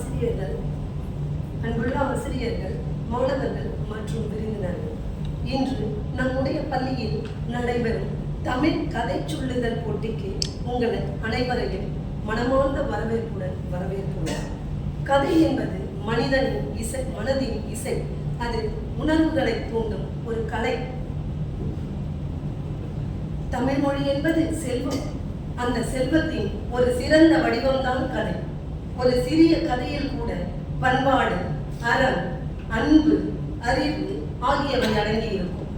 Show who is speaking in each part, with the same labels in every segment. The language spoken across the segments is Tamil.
Speaker 1: ஆசிரியர்கள், அன்புள்ள ஆசிரியர்கள், மாணவர்கள் மற்றும் விருந்தினர்கள், இன்று நம்முடைய பள்ளியில் நடைபெறும் தமிழ் கதை சொல்லுதல் போட்டிக்கு உங்கள் அனைவரையும் மனமார்ந்த வரவேற்புடன் வரவேற்கிறோம். கதை என்பது மனிதனின் இசை, மனதின் இசை. அது உணர்வுகளை தூண்டும் ஒரு கலை. தமிழ் மொழி என்பது செல்வம். அந்த செல்வத்தின் ஒரு சிறந்த வடிவம்தான் கதை. ஒரு சிறிய கதையில் கூட பண்பாடு, அறம், அன்பு, அறிவு ஆகியவை அடங்கி இருக்கும்.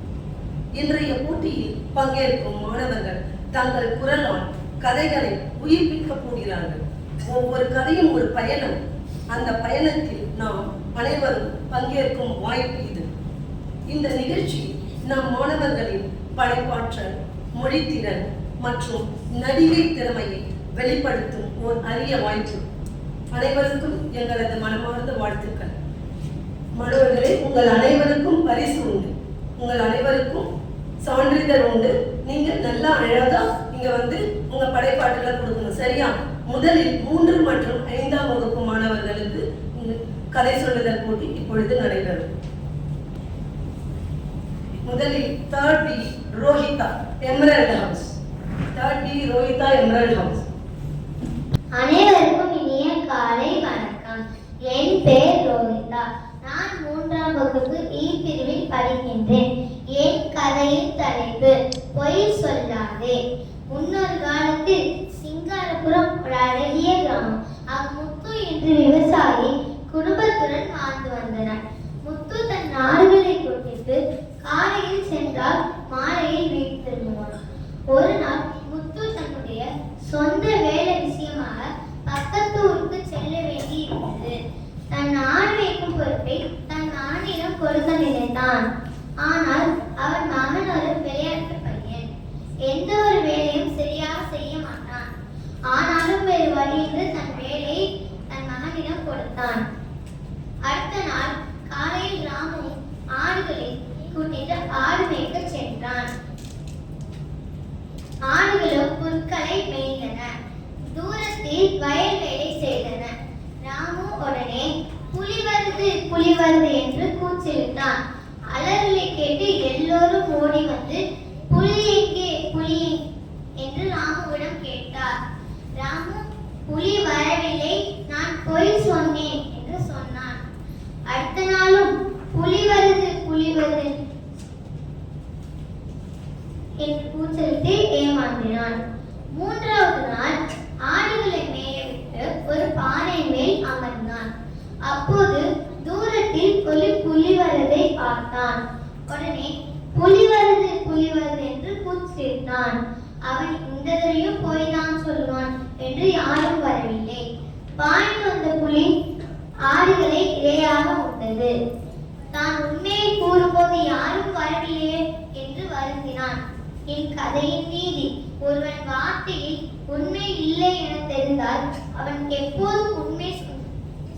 Speaker 1: இன்றைய போட்டியில் பங்கேற்கும் மாணவர்கள் தங்கள் குரலால் கதைகளை உயிர்ப்பிக்கப் போகிறார்கள். ஒவ்வொரு கதையும் ஒரு பயணம். அந்த பயணத்தில் நாம் அனைவரும் பங்கேற்கும் வாய்ப்பு இது. இந்த நிகழ்ச்சி நம் மாணவர்களின் படைப்பாற்றல், மொழித்திறன் மற்றும் நடிகை திறமையை வெளிப்படுத்தும் ஒரு அரிய வாய்ப்பு. அனைவருக்கும் எங்களது மனமார்ந்த வாழ்த்துக்கள். மாணவர்களே, உங்கள் அனைவருக்கும் பரிசு உண்டு, உங்கள் அனைவருக்கும் சான்றிதழ் உண்டு. நீங்க நல்லா அழகா இங்க வந்து உங்க படைப்பாற்றலை கொடுக்கணும், சரியா? முதலில் 3 மற்றும் 5ஆம் வகுப்பு மாணவர்களுக்கு கதை சொல்லுதல் போட்டி இப்பொழுது நடைபெறும். முதலில் 3rd B Rohitha, emerald house. 3rd B Rohitha, emerald house.
Speaker 2: அனைவருக்கும் இனிய காலை வணக்கம். என் பெயர் ரோஹிதா. நான் 3ஆம் வகுப்பு E பிரிவில் படிக்கின்றேன். என் கதையின் தலைப்பு பொய் சொல்லாதே. முன்னொரு காலத்தில் சிங்காரபுரம் ஒரு அழகிய கிராமம். முத்து என்று விவசாயி குடும்பத்துடன் வாழ்ந்து வந்தனர். முத்து தன் நாடுகளை கொட்டிட்டு காலையில் சென்றால் மாலையில் வீடு திரும்புவார். ஒரு நாள் முத்து தன்னுடைய சொந்த வேலை விஷயமாக பக்கத்து ஊருக்கு செல்ல வேண்டி இருந்தது. தன் ஆடு வைக்கும் பொறுப்பை தன் மகனிடம் கொடுக்க நினைத்தான். ஆனால் அவன் மகன் ஒரு விளையாட்டு பையன். எந்த ஒரு வேலையும் சரியாக செய்ய மாட்டான். ஆனாலும் வேறு வழியின்றி தன் வேலையை தன் மகனிடம் கொடுத்தான். அடுத்த நாள் காலையில் ராமு ஆடுகளை கூட்டிட்டு ஆடு மேய்க்க சென்றான். ஆடுகளும் புற்களை மேய்ந்தன. தூரத்தில் வயல் வேலை செய்தன. ராமு உடனே புலி வருது, புலி வருது என்று கூச்சலிட்டான். அலறலை கேட்டு எல்லோரும் ஓடி வந்து புலி எங்கே, புலி என்று ராமுவிடம் கேட்டார். ராமு புலி வரவில்லை, நான் பொய் சொன்னேன் என்று சொன்னான். அடுத்த நாளும் புலி வருது, புலி வருது என்று கூச்சலிட்டு ஏமாந்தினான். 3வது நாள் ஆடுகளை மேயவிட்டு ஒரு பாறை மேல் அமர்ந்தான். அப்போது தூரத்தில் புலி வருவதை பார்த்தான். உடனே புலி வருது, புலி வருது என்று கூச்சலிட்டான். அவன் இந்த தடவையும் போய்தான் சொல்லுவான் என்று யாரும் வரவில்லை. பாய்ந்து வந்த புலி ஆடுகளை இரையாக உண்டது. தான் உண்மையை கூறும்போது யாரும் வரவில்லையே என்று வருந்தினான். என் கதையின் நீதி, ஒருவன் வார்த்தையில் உண்மை இல்லை என தெரிந்தால் அவன் எப்போதும் உண்மை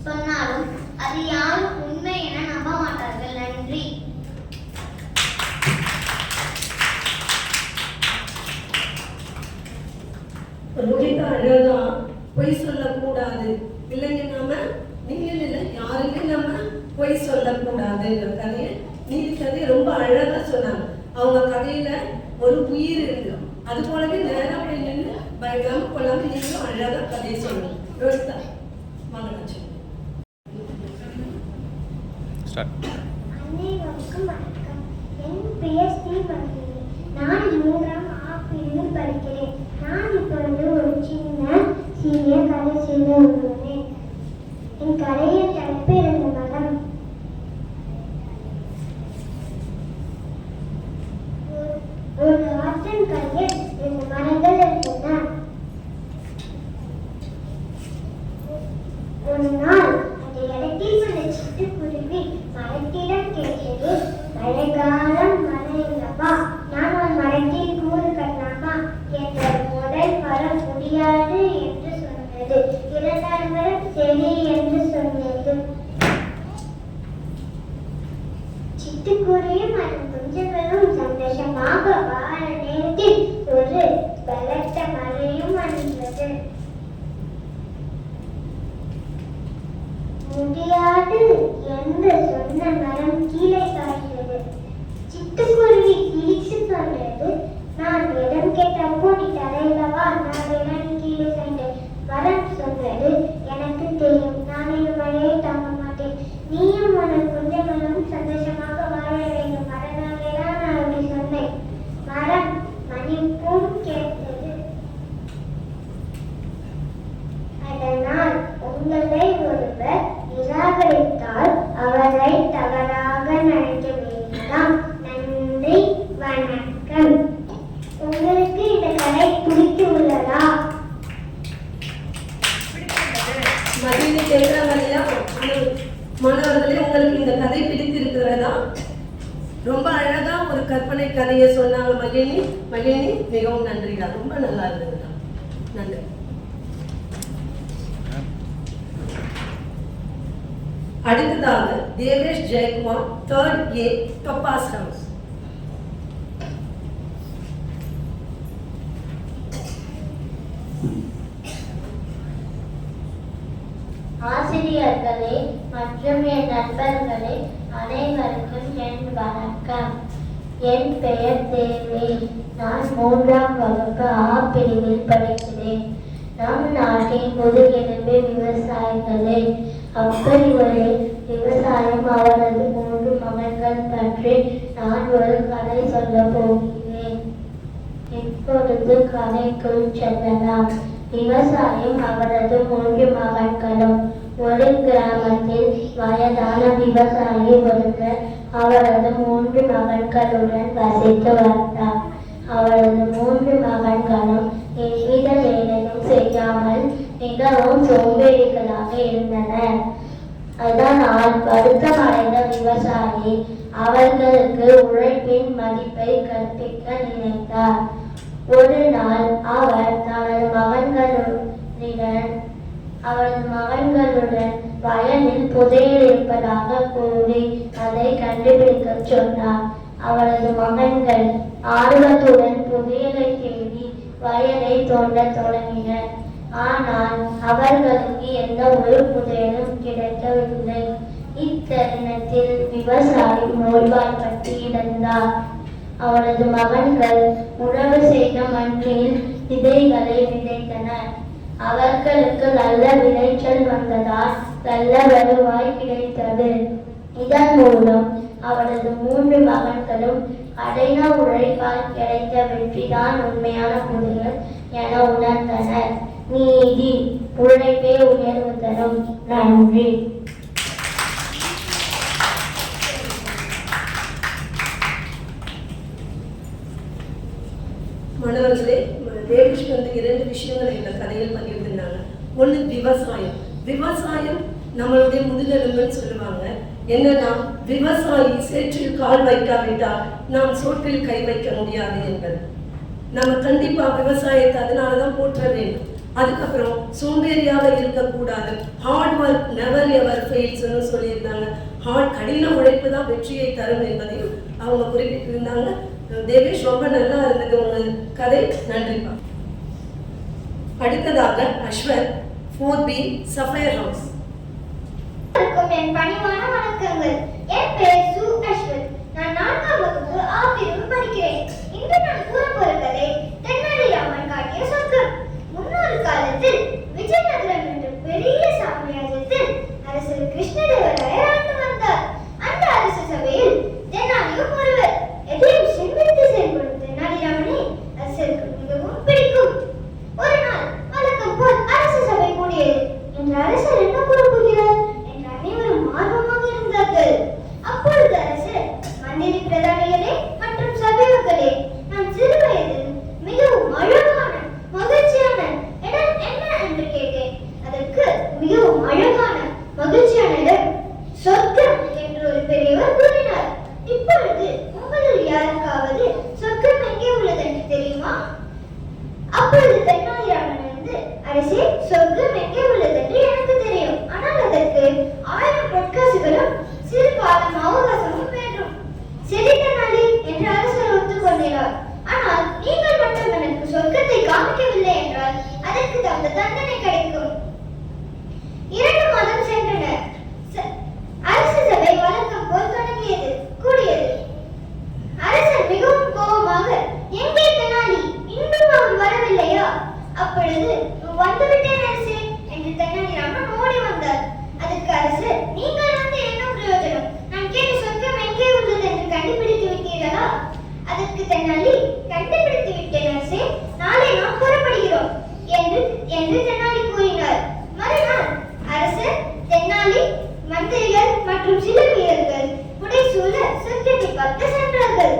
Speaker 2: சொன்னாலும் அது யாரும் உண்மை என நம்ப மாட்டார்கள். நன்றி.
Speaker 1: ரோஹிதா அழகா பொய் சொல்லக்கூடாது, இல்லைங்க நாம நீங்கள் இல்லை யாருமே நம்ம பொய் சொல்லக்கூடாதுங்கிற கதையை, நீதி கதையை ரொம்ப அழகா சொன்னாங்க. அவங்க கதையில ஒரு உயிர் இருக்கு. அது போலவே நேரம் அப்படி நின்று பயங்கரம் கொள்ளாம நீங்களும் அழகா கதையை சொல்லணும். ரோஹிதா வாங்க.
Speaker 2: அனைவருக்கும் வணக்கம். என் பெயர் ஸ்ரீமதி. நான் 3ஆம் A பிரிவில் படிக்கிறேன். நான் இப்பொழுது ஒரு சிறிய கதை சொல்ல உள்ளேன். என் கதையின் தலைப்பு 2 மரம். ஒரு ஆற்றின் கரையில் 2 மரங்கள் இருந்தன. ஒரு நாள் அந்த இடத்தில் உள்ள சிட்டுக்குருவி மரத்திடம் கேட்டது, மழைக்காலம் மழையில்லவா, நான் ஒரு மரத்தில் கூடு கட்டலாமா என்றது. முதல் மரம் முடியாது என்று சொன்னது. 2ஆம் மரம் சரி என்று சொன்னது. சிட்டுக்குருவியும் அதன் குஞ்சுகளும் சந்தோஷமாக வாழ நேரத்தில் ஒரு பலத்த மழையும் வந்தது. முடியாது என்று சொன்ன மரம் கீழே சாய்ந்தது. சிட்டுக்குருவி சிரிச்சு சொன்னது, நான் இடம் கேட்டப்போ நீ தரையிலவா, நான் கீழே சாய்ந்தேன். மரம் சொன்னது, எனக்கு தெரியும், நான் இந்த மழையை தாங்க மாட்டேன், நீயும் உனக்கு கொஞ்சங்களும் சந்தோஷமாக வாழ வேண்டும், அதனாலேதான் நான் அப்படி சொன்னேன். மரம் மன்னிப்பும் கேட்டது. அதனால் உங்களை ஒருவர் நிராகரித்தால் அவரை தவறாக நினைக்க வேண்டாம். நன்றி, வணக்கம். உங்களுக்கு இந்த கதை பிடித்துள்ளதா?
Speaker 1: மகிழ்ச்சி கேட்கிறாங்கல்லையா மாணவர்களே, உங்களுக்கு இந்த கதை பிடித்திருக்கிறதா? ரொம்ப அழகா ஒரு கற்பனை கதையை சொன்னாங்க மகிழினி. மிகவும் நன்றிடா, ரொம்ப நல்லா இருந்ததுடா. நன்றி. அடுத்ததாக Devesh Jayakumar, 3rd A, Topaz House.
Speaker 2: ஆசிரியர்களே மற்றும் என் நண்பர்களே அனைவருக்கும் என் வணக்கம். என் பெயர் தேவே. நான் 3ஆம் வகுப்பு ஆ பிரிவில் படிக்கிறேன். நம் நாட்டின் முதுகெலும்பு விவசாயிகளே. அப்படி ஒரு விவசாயம் அவரது 3 மகன்கள் பற்றி நான் ஒரு கதை சொல்ல போகிறேன். இப்பொழுது கதைக்குள் செல்லலாம். விவசாயம் அவரது 3 மகன்களும். ஒரு கிராமத்தில் வயதான விவசாயி ஒருவர் அவரது 3 மகன்களுடன் வசித்து வந்தார். அவரது 3 மகன்களும் எவ்வித வேலையும் செய்யாமல் மிகவும் சோம்பேறிகளாக இருந்தனர். அதனால் வருத்தமடைந்த விவசாயி அவர்களுக்கு உழைப்பின் மதிப்பை கற்பிக்க நினைத்தார். ஒரு நாள் அவர் தனது மகன்களுடன் வயலில் புதையல் இருப்பதாக கூறி அதை கண்டுபிடிக்க சொன்னார். அவரது மகன்கள் ஆர்வத்துடன் புதையலை தேடி வயலை தோண்டத் தொடங்கினர். ஆனால் அவர்களுக்கு எந்த ஒரு புதையலும் கிடைக்கவில்லை. இத்தருணத்தில் விவசாயி நோய்வாய்ப்பட்டு இறந்தார். அவரது மகன்கள் உழவு செய்த மண்ணில் விதைகளை விதைத்தனர். அவர்களுக்கு நல்ல விளைச்சல் வந்ததால் நல்ல வருவாய் கிடைத்தது. இதன் மூலம் அவரது 3 மகன்களும் கடின உழைப்பால் கிடைத்த வெற்றிதான் உண்மையான புதையல் என உணர்ந்தனர். நீதி, உழைப்பே உயர்வு தரும். நன்றி.
Speaker 1: மாணவர்களே, தேவேஷ் 2 விஷயங்களை இந்த கதையில் பதிவிட்டிருந்தாங்க. ஒன்று விவசாயம். விவசாயம் நம்மளுடைய முதுகெலும்புன்னு சொல்லுவாங்க. என்னன்னா, விவசாயி சேற்றில் கால் வைக்காவிட்டால் நாம் சோற்றில் கை வைக்க முடியாது என்பது. நம்ம கண்டிப்பா விவசாயத்தை அதனாலதான் போற்ற வேண்டும். அதுக்கப்புறம் சோம்பேறியாக இருக்கக்கூடாது. ஹார்ட் ஒர்க் நெவர் எவர் ஃபெயில்ஸ்னு சொல்லியிருந்தாங்க. கடின உழைப்பு தான் வெற்றியை தரும் என்பதையும் அவங்க குறிப்பிட்டிருந்தாங்க. தேவேஷ், ரொம்ப நல்லா இருந்தது உங்க கதை. நன்றிப்பா. அடுத்ததாக அஸ்வத், 4B, சஃபயர் ஹவுஸ்.
Speaker 2: என் பணிவான வணக்கங்கள். என் பெயர் சு அஸ்வத். நான் 4ஆம் வகுப்பு ஆ பிரிவு படிக்கிறேன். இன்று நான் கூற போற கதை தென்னாலிராமன் காட்டிய சொர்க்கம். முன்னொரு காலத்தில் விஜயநகரம் என்ற பெரிய சாம்ராஜ்யத்தில் அரசர் கிருஷ்ணதேவராயர் ஆண்டு வந்தார். அந்த அரச சபையில் தென்னாலியும் ஒருவர். எதையும் சிந்தித்து செயல்படும் தென்னாலிராமனை அரசருக்கு மிகவும் பிடிக்கும். ஒரு நாள் வழக்கம் போல் அரச சபை கூடியது. இன்று அரசர் என்ன கூற போகிறார் என்று அனைவரும் ஆர்வமாக இருந்தார்கள். அப்பொழுது அரசர், மந்திரி பிரதானிகளே மற்றும் சபையோர்களே, நான் சிறு வயதில் மிகவும் அழகான மகிழ்ச்சியான இடம் என்ன என்று கேட்டேன். அதற்கு மிகவும் அழகான மகிழ்ச்சியான இடம் சொர்க்கம் என்று ஒரு பெரியவர் கூறினார். இப்பொழுது உங்களில் யாருக்காவது சொர்க்கம் எங்கே உள்ளது என்று தெரியுமா? அப்பொழுது தென்னாலிராமன் வந்து, அரசே, சொர்க்கம் எங்கே உள்ளது என்று எனக்கு தெரியும். ஆனால் அதற்கு 1000 பொற்காசுகளும் சிறு காலம் அவகாசமும் வேண்டும். சரி தென்னாலி என்று அரசர் ஒத்துக்கொண்டார். ஆனால் நீங்கள் மட்டும் எனக்கு சொர்க்கத்தை காமிக்கவில்லை என்றால் அதற்கு தகுந்த தண்டனை கிடைக்கும். 2 மாதம் சென்றனர். அதற்கு தென்னாலி, கண்டுபிடித்து விட்டேன் அரசே, நாளை நாம் புறப்படுகிறோம் என்று தென்னாலி கூறினார். மறுநாள் அரசர், தென்னாலி, மந்திரிகள் மற்றும் சில வீரர்கள் புடைசூழ சொர்க்கத்தை பார்க்க சென்றார்கள்.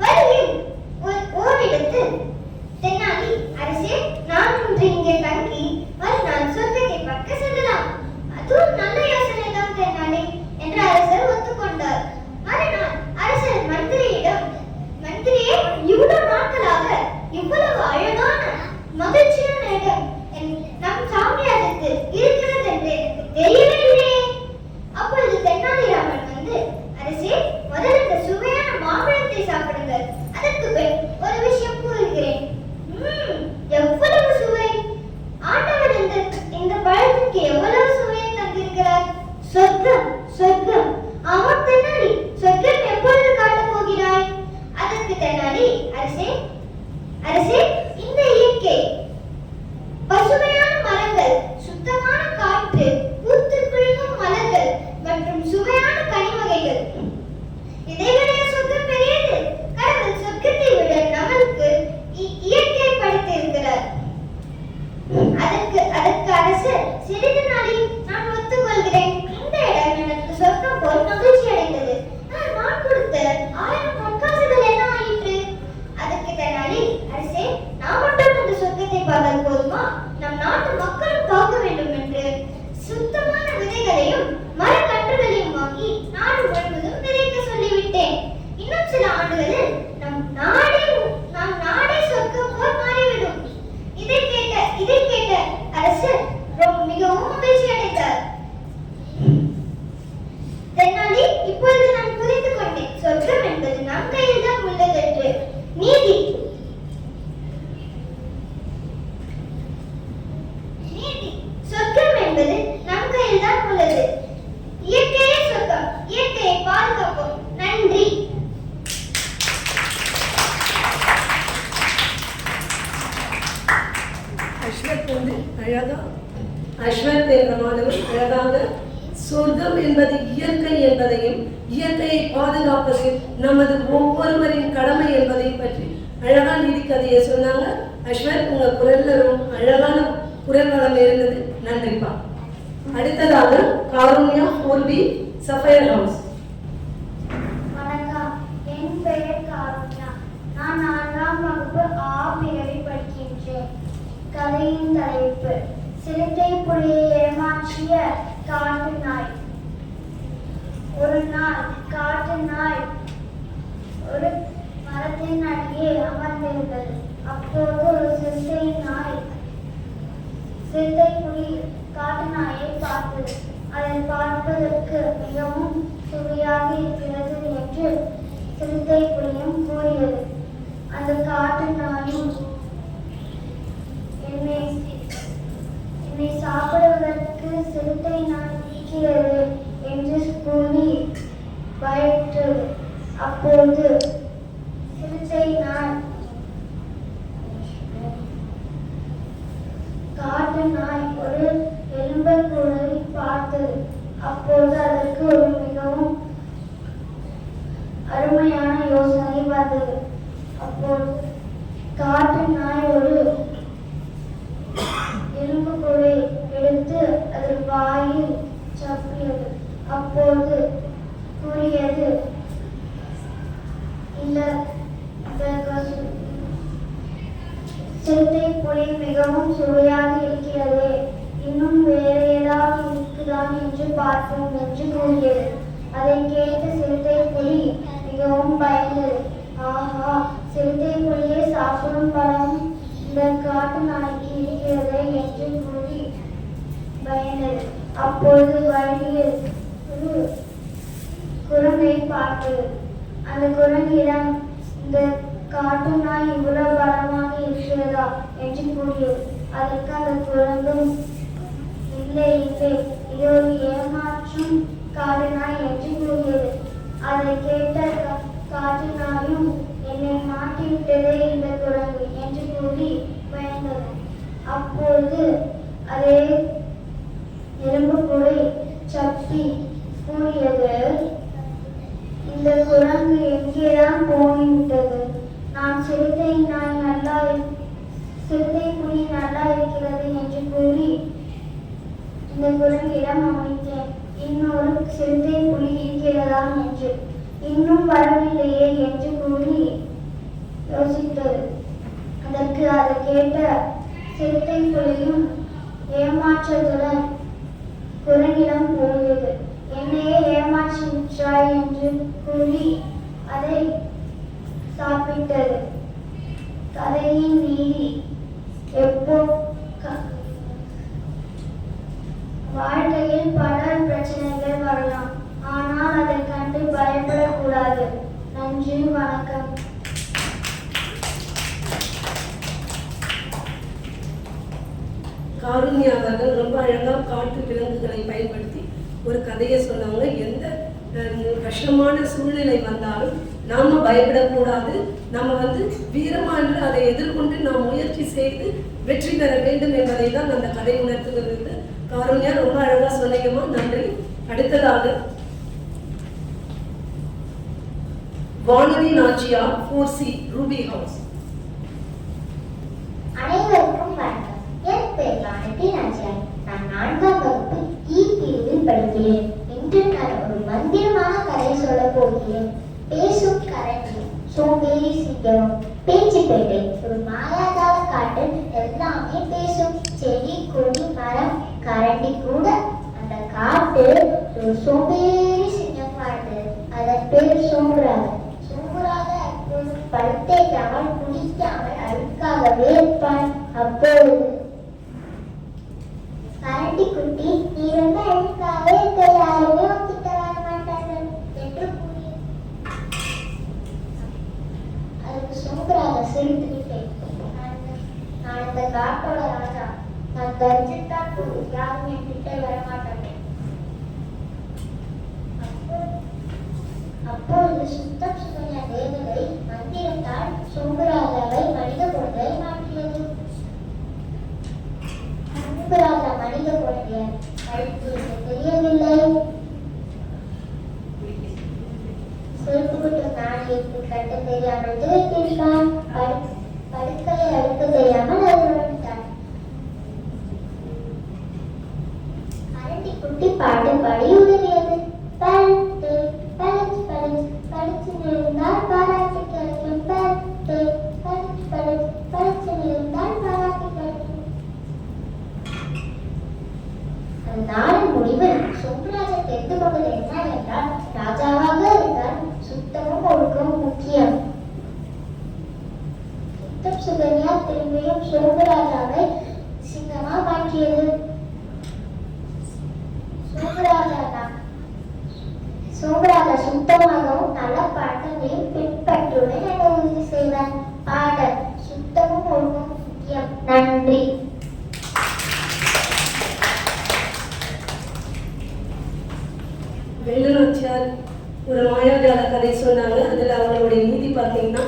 Speaker 2: வழியில் ஓரிடத்தில் தென்னாலி, அரசே, நான் இன்று இங்கே தங்கி மறுநாள் சொர்க்கத்தை பார்க்க செல்லலாம். அதுவும் நல்ல யோசனை தான் தென்னாலி என்று அரசர் ஒத்துக்கொண்டார். மறுநாள் அரசர் மந்திரியிடம், மந்திரியே, இவ்வளவு நாட்களாக இவ்வளவு அழகான மகிழ்ச்சியான இடம் நம் சாம்ராஜ்யத்தில் இருக்கிறது என்று எனக்கு தெரியவே இல்லையே. அப்பொழுது தென்னாலிராமன் வந்து, அரசே, முதல்ல இந்த சுவையான மாம்பழத்தை சாப்பிடுங்கள், அதற்கு பின் ஒரு விஷயம் கூறுகிறேன். எவ்வளவு சுவை! ஆண்டவர் இந்த பழத்துக்கு எவ்வளவு சுவையை தந்திருக்கிறார்! சொர்க்கம், சொர்க்கம்! ஆமாம் தென்னாலி, சொர்க்கம் எப்பொழுது காட்டப் போகிறாய்? அதற்கு தென்னாலி, அரசே, அரசே, இந்த இயற்கை, பசுமையான மரங்கள், சுத்தமான காற்று, பூத்து குலுங்கும் மலர்கள் மற்றும் சுவையான கனிவகைகள், இதைவிட சொர்க்கம் பெரியது. கடவுள் சொர்க்கத்தை விட நம்மளுக்கு இயற்கை படைத்திருக்கிறார். அதற்கு அரசர், சிறிது நாளில் நான் ஒத்துக்கொள்கிறேன். இந்த இடம் எனக்கு சொர்க்கம் போல் மகிழ்ச்சி அடைந்தது. நான் கொடுத்த 1000 பொற்காசுகள் என்ன ஆயிற்று? அதற்கு தென்னாலி, அரசே, நான் மட்டும் இந்த சொர்க்கத்தை பார்த்தால் போதுமா? நம் நாட்டு மக்களும் பார்க்க வேண்டும் என்று சுத்தமான விதைகளையும் மரக்கன்றுகளையும் வாங்கி நாடு முழுவதும் விதைக்க சொல்லிவிட்டேன். இன்னும் சில ஆண்டுகளில் நம் நாடே சொர்க்கம் போல் மாறிவிடும். இதை கேட்ட அரசர் மிகவும் மகிழ்ச்சி அடைந்தார். தென்னாலி, இப்பொழுது நான் புரிந்து கொண்டேன், சொர்க்கம் என்பது நம் கையில் தான் உள்ளது என்று. நீதி, சொர்க்கம் என்பது நம் கையில் தான் உள்ளது. இயற்கையே சொர்க்கம், இயற்கையை பாதுகாப்போம். நன்றி.
Speaker 1: அஸ்வத் என்ற மாணவர் அழகாக சொர்க்கம் என்பது இயற்கை என்பதையும், இயற்கையை பாதுகாப்பது நமது ஒவ்வொருவரின் கடமை என்பதையும் பற்றி அழகான நீதி கதையை சொன்னாங்க. அஸ்வத், உங்க குரல்ல ரொம்ப அழகான குரல் வளம் இருந்தது. நன்றிப்பா. அடுத்ததாக காருண்யா, ஊர்வி, சஃபயர் ஹவுஸ்.
Speaker 2: வணக்கம், என் பெயர் காருண்யா. நான் 4ஆம் வகுப்பு ஆ பிரிவை படிக்கின்றேன். கதையின் தலைப்பு: சிறுத்தை புலியை ஏமாற்றிய காட்டு நாய். ஒரு நாள் காட்டு நாய் ஒரு மரத்தின் அடியே அமர்ந்திருந்தது. அப்போது ஒரு சிறுத்தை புலி காட்டு நாயை பார்த்தது. அதை பார்ப்பதற்கு மிகவும் சுவையாக இருக்கிறது என்று சிறுத்தை புலியும் கூறியது. அந்த காட்டு நாயும், என்னை சாப்பிடுவதற்கு சிறுத்தை நாய் இருக்கிறது என்று கூறி பயத்தது. அப்போது காட்டு நாய் ஒரு எலும்புக்கூடை பார்த்தது. அப்போது அதற்கு ஒரு மிகவும் அருமையான யோசனை வந்தது. அப்போது காட்டு நாய் ஒரு எலும்புக்கூடை எடுத்து அதன் வாயில் சப்பியது. அப்போது கூறியது, சிறுத்தை புலி மிகவும் சுவையாக இருக்கிறது, இன்னும் வேறு ஏதாவது இருக்குதான் என்று பார்ப்போம் என்று கூறியது. அதை கேட்டு சிறுத்தை புலி மிகவும் பயந்தது. ஆஹா, சிறுத்தை புலியை சாப்பிடும் பழம் இந்த காட்டு நாய்க்கு இருக்கிறது என்று கூறி பயந்தது. அப்போது வழியில் ஒரு குரங்கை பார்த்தது. அந்த குரங்கிடம், இந்த காட்டு நாய் இவ்வளவு பலமாக இருக்கிறதா என்று கூறியது. அதற்கு அந்த குரங்கும், இல்லை இல்லை, இது ஒரு ஏமாற்றும் காட்டு நாய் என்று கூறியது. அதை கேட்ட காட்டு நாயும், என்னை மாட்டிவிட்டதே இந்த குரங்கு என்று கூறி பயந்தது. அப்போது அதே எலும்புக்கூடை சப்பி கூறியது, இந்த குரங்கு எங்கேதான் போய்விட்டது? நான் சிறுத்தை புலி நல்லா இருக்கிறது என்று கூறி இந்த குரங்கிடம் அமைத்தேன். இன்னொரு சிறுத்தை புலி இருக்கிறதா என்று. இன்னும் வரவில்லையே என்று கூறி யோசித்தது. அதற்கு அதை கேட்ட சிறுத்தை புலியும் ஏமாற்றத்துடன் குரங்கிடம் போகிறது. என்னையே ஏமாற்றிவிட்டாய் என்று கூறி அதை சாப்பிட்டது. கதையின் நீதி எப்போ வாழ்க்கையில் பல பிரச்சனைகள் வரலாம், ஆனால் அதை கண்டு பயப்படக்கூடாது. நன்றி, வணக்கம்.
Speaker 1: காருண்யா அவர்கள் ரொம்ப அழகா காட்டு விலங்குகளை பயன்படுத்தி ஒரு கதையை சொன்னாங்க. எந்த கஷ்டமான சூழ்நிலை வந்தாலும் நாம பயப்படக்கூடாது, நம்ம வீரமா என்று அதை எதிர்கொண்டு நாம் முயற்சி செய்து வெற்றி பெற வேண்டும் என்பதை தான் அந்த கதை உணர்த்துகிறது. காருண்யா ரொம்ப அழகா சொன்னீங்கம்மா, நன்றி. அடுத்ததாக Vanathi Nachiyar, 4C Ruby House.
Speaker 2: அனைவருக்கும் வணக்கம். என் பெயர் வானதி நாச்சியார். நான் 4ஆம் வகுப்பு E பிரிவில் படிக்கிறேன். இன்று நான் ஒரு மந்திரமான கதை சொல்ல போகிறேன். பேசும் கரண்டி, சோம்பேறி சிங்கமும். பேச்சுப்பேட்டை ஒரு மாயாஜால காட்டு. எல்லாமே பேசும். செடி, கொடி, மரம், கரண்டி கூட. அந்த காட்டு ஒரு சோம்பேறி சிங்கம் வாழ்ந்தது. அதன் பேர் சோம்புராக. சோம்புராக எப்போது படுத்தேக்காமல் குடிக்காமல் அழுக்காகவே இருப்பான். அப்போது கரண்டி குட்டி, நீ ரொம்ப அழுக்காகவே இருக்க, யாருமே ஒத்திக்க வர மாட்டார்கள் என்று கூறியது. அதுக்கு சோம்புராக சிரித்துக்கிட்டேன். நான் இந்த காட்டோட ராஜா. நான் தரிசித்தான் யாரும் என் கிட்ட வரமாட்டாங்க. அப்பொழுது சுத்தம் சுமைய தேவதை மந்திரத்தால் சோம்புராஜாவை மனித குழந்தை மாற்றியது. சோம்புராஜா மனித குழந்தைய தெரியவில்லை. செருப்பு குட்டும் நாணயத்தை கட்ட தெரியாமல் திரைத்திருந்தான். படுக்கையை அடுக்க தெரியாமல் அது விட்டான். கரண்டி குட்டி பாட்டு பாடி உதவியது. படுத்து பளிச்சு பளிச்சு பளிச்சு இருந்தால் பாராட்டி கிடைக்கும். படுத்து பளிச்சு பளிச்சு பளிச்சு இருந்தால் பாராட்டி கிடைக்கும். அந்த நாளின் முடிவில் சோம்புராஜா தெரிந்து கொண்டது என்ன என்றால், ராஜாவாக இருந்தால் சுத்தமும் ஒழுக்கமும் முக்கியம். சுத்தம் சுகன்யா திரும்பியும் சோம்புராஜாவை சிங்கமா மாற்றியது. சோம்புராஜா சுத்தமாகவும் நல்ல பழக்கங்களையும் பின்பற்றுடன் என உறுதி செய்வார். பாடல் சுத்தமும் ஒழுங்கும் முக்கியம். நன்றி.
Speaker 1: வெள்ளநாச்சியார் ஒரு மாயாஜால கதை சொன்னாங்க. அதுல அவங்களுடைய நீதி பார்த்தீங்கன்னா,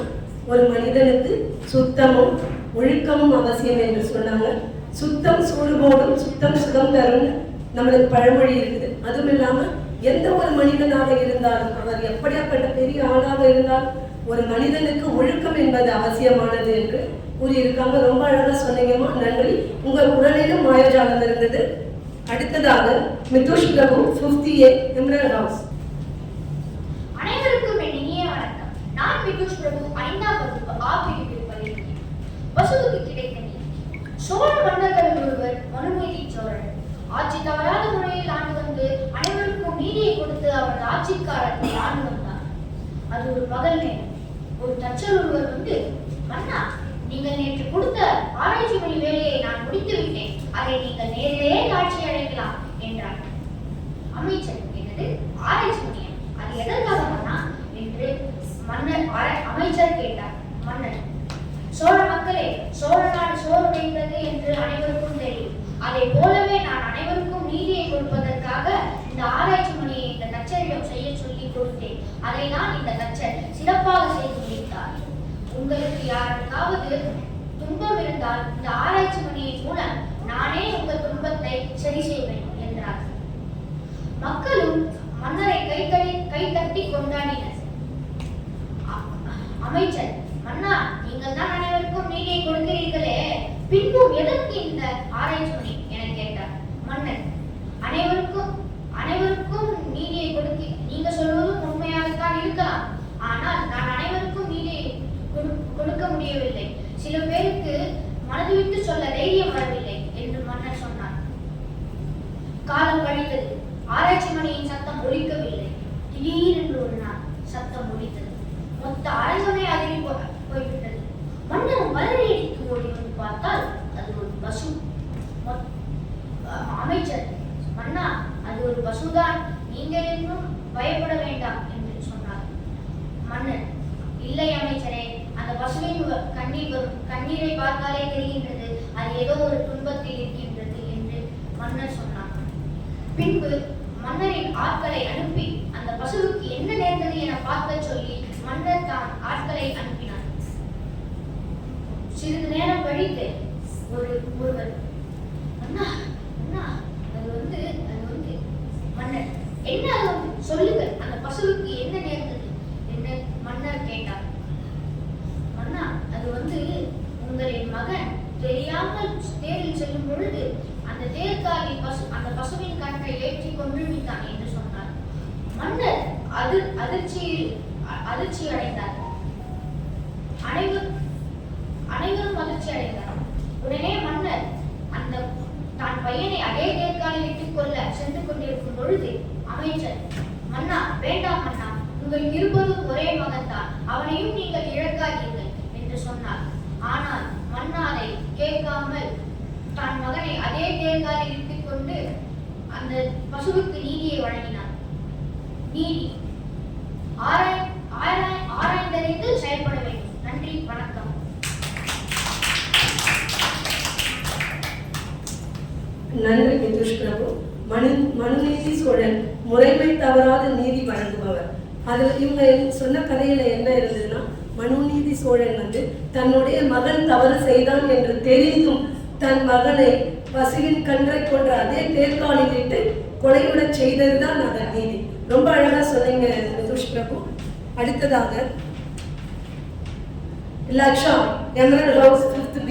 Speaker 1: ஒரு மனிதனுக்கு சுத்தமும் ஒழுக்கமும் அவசியம் என்று சொன்னாங்க. சுத்தம் சூடு போடும், சுத்தம் சுகம் தரும் நம்மளுக்கு பழமொழி இருக்குது. அதுவும் இல்லாம எந்த ஒரு மனிதனாக இருந்தாலும், அவர் எப்படியாப்பட்ட பெரிய ஆளாக இருந்தால், ஒரு மனிதனுக்கு ஒழுக்கம் என்பது அவசியமானது என்று கூறியிருக்காங்க. ரொம்ப அழகா சொன்னீங்கம்மா, நன்றி. உங்கள் குரலிலும் மாயாஜாலம் இருந்தது. அடுத்ததாக மிதுஷ் பிரபு, 50A எம்ரல் ஹவுஸ்.
Speaker 3: அனைவருக்கும் என் இனிய வணக்கம். நான் மிதுஷ் பிரபு, 5ஆம் வகுப்பு ஆ பிரிவில் பயின்றேன். வசூலுக்கு கிடைத்த நீதி. சோழ மன்னர்களில் ஒருவர் மனுநீதி சோழன். ஆட்சி தவறாத முறையில் ஆண்டு வந்து அனைவருக்கும் நீதியை கொடுத்து அவரது ஆட்சிக்காரத்தை ஆண்டு வந்தார். அது ஒரு பகல் நேரம். ஒரு தச்சர் ஒருவர் வந்து, மன்னா, நீங்கள் நேற்று கொடுத்த ஆராய்ச்சி மணி வேலையை நான் முடித்து விட்டேன். அதை நீங்கள் நேரிலேயே காட்சி அடைக்கலாம் என்றார். அமைச்சர், என்னது ஆராய்ச்சி மணியா? அது எதற்காக மன்னா என்று அமைச்சர் கேட்டார். மன்னர், சோழ மக்களே, சோழ நாடு சோறு வைத்தது என்று அனைவருக்கும் தெரியும். அதை போலவே நான் அனைவருக்கும் நீதியை கொடுப்பதற்காக இந்த ஆராய்ச்சி மணியை இந்த தச்சரிடம் செய்ய சொல்லி கொடுத்தேன். அதை தான் இந்த தச்சர் சிறப்பாக செய்து முடித்தார். உங்களுக்கு யாருக்காவது துன்பம் இருந்தால் இந்த ஆராய்ச்சி மணியின் மூலம் நானே உங்கள் துன்பத்தை சரி செய்வேன் என்றார். மக்களும் மன்னரை கை தட்டி கொண்டாடினர். அமைச்சர், மன்னா, நீங்கள் தான் அனைவருக்கும் நீதியை கொடுக்கிறீர்களே, பின்பும் எதற்கு இந்த ஆராய்ச்சி என கேட்டார். மன்னர், அனைவருக்கும் நீதியை நீங்க சொல்வதும் உண்மையாகத்தான் இருக்கலாம். ஆனால் நான் அனைவருக்கும் நீதியை கொடுக்க முடியவில்லை. சில பேருக்கு மனது விட்டு சொல்ல தைரியம் வரவில்லை என்று மன்னர் சொன்னார். காலம் கழித்தது. ஆராய்ச்சி மணியின் சத்தம் ஒலிக்கவில்லை. திடீரென்று ஒரு நாள் சத்தம் ஒலித்தது. மொத்த அரங்கமே அதிரி போய்விட்டது. மன்னர் மலரை அடித்து ஓடி வந்து பார்த்தால் அது ஒரு பசு. அமைச்சர், மன்னா, அது ஒரு பசுதான், நீங்கள் இன்னும் பயப்பட வேண்டாம் என்று சொன்னார். மன்னர், இல்லை அமைச்சரே, அந்த பசுவின் கண்ணீரை பார்த்தாலே தெரிகின்றது அது ஏதோ ஒரு துன்பத்தில் இருக்கின்றது என்று மன்னர் சொன்னார். பின்பு மன்னரின் ஆட்களை அனுப்பி அந்த பசுவுக்கு என்ன நேர்ந்தது என பார்க்க சொல்லி மன்னர் தான் ஆட்களை அனுப்பினார். சிறிது நேரம் கழித்து ஒருவர், அண்ணா அண்ணா, அது வந்து மன்னர், என்ன அது சொல்லுங்கள், அந்த பசுவுக்கு என்ன நேர்ந்தது என்று மன்னர் கேட்டார். மன்னா, அது உங்களின் மகன் தெரியாமல் தேரில் செல்லும் பொழுது அந்த தேர்காலில் அந்த பசுவின் கன்றை ஏற்றி கொண்டு விட்டான் என்று சொன்னார். மன்னர் அதிர்ச்சி அடைந்தார். அனைவரும் அதிர்ச்சி அடைந்தார். உடனே மன்னர் அந்த தான் பையனை அதே தேர்காலில் இட்டுக் கொள்ள சென்று கொண்டிருக்கும் பொழுது அமைச்சர், மன்னா, வேண்டாம் மன்னா, உங்களுக்கு இருப்பதும் ஒரே மகன்தான், அவனையும் நீங்கள் இழக்காதீர்கள் என்று சொன்னார். ஆனால் மன்னா அதை கேட்காமல் தன் மகனை அதே தேர்காலில் இட்டுக் கொண்டு அந்த பசுவுக்கு நீதியை வழங்கினார். நீதி ஆராய்ந்தறிந்து செயல்பட வேண்டும். நன்றி, வணக்கம்.
Speaker 1: நன்றி மிதுஷ் பிரபு. மனுநீதி சோழன் முறைமை தவறாத நீதி வழங்குபவர். அதுல இவங்க சொன்ன கதையில என்ன இருந்ததுன்னா, மனுநீதி சோழன் தன்னுடைய மகன் தவறு செய்தான் என்று தெரிந்தும் தன் மகனை பசுவின் கன்றை கொன்ற அதே தேர்காலில் இட்டு கொலையுடச் செய்ததுதான் அதன் நீதி. ரொம்ப அழகா சொன்னீங்க மிதுஷ் பிரபு. அடுத்ததாக Laksha, emerald house 5th B.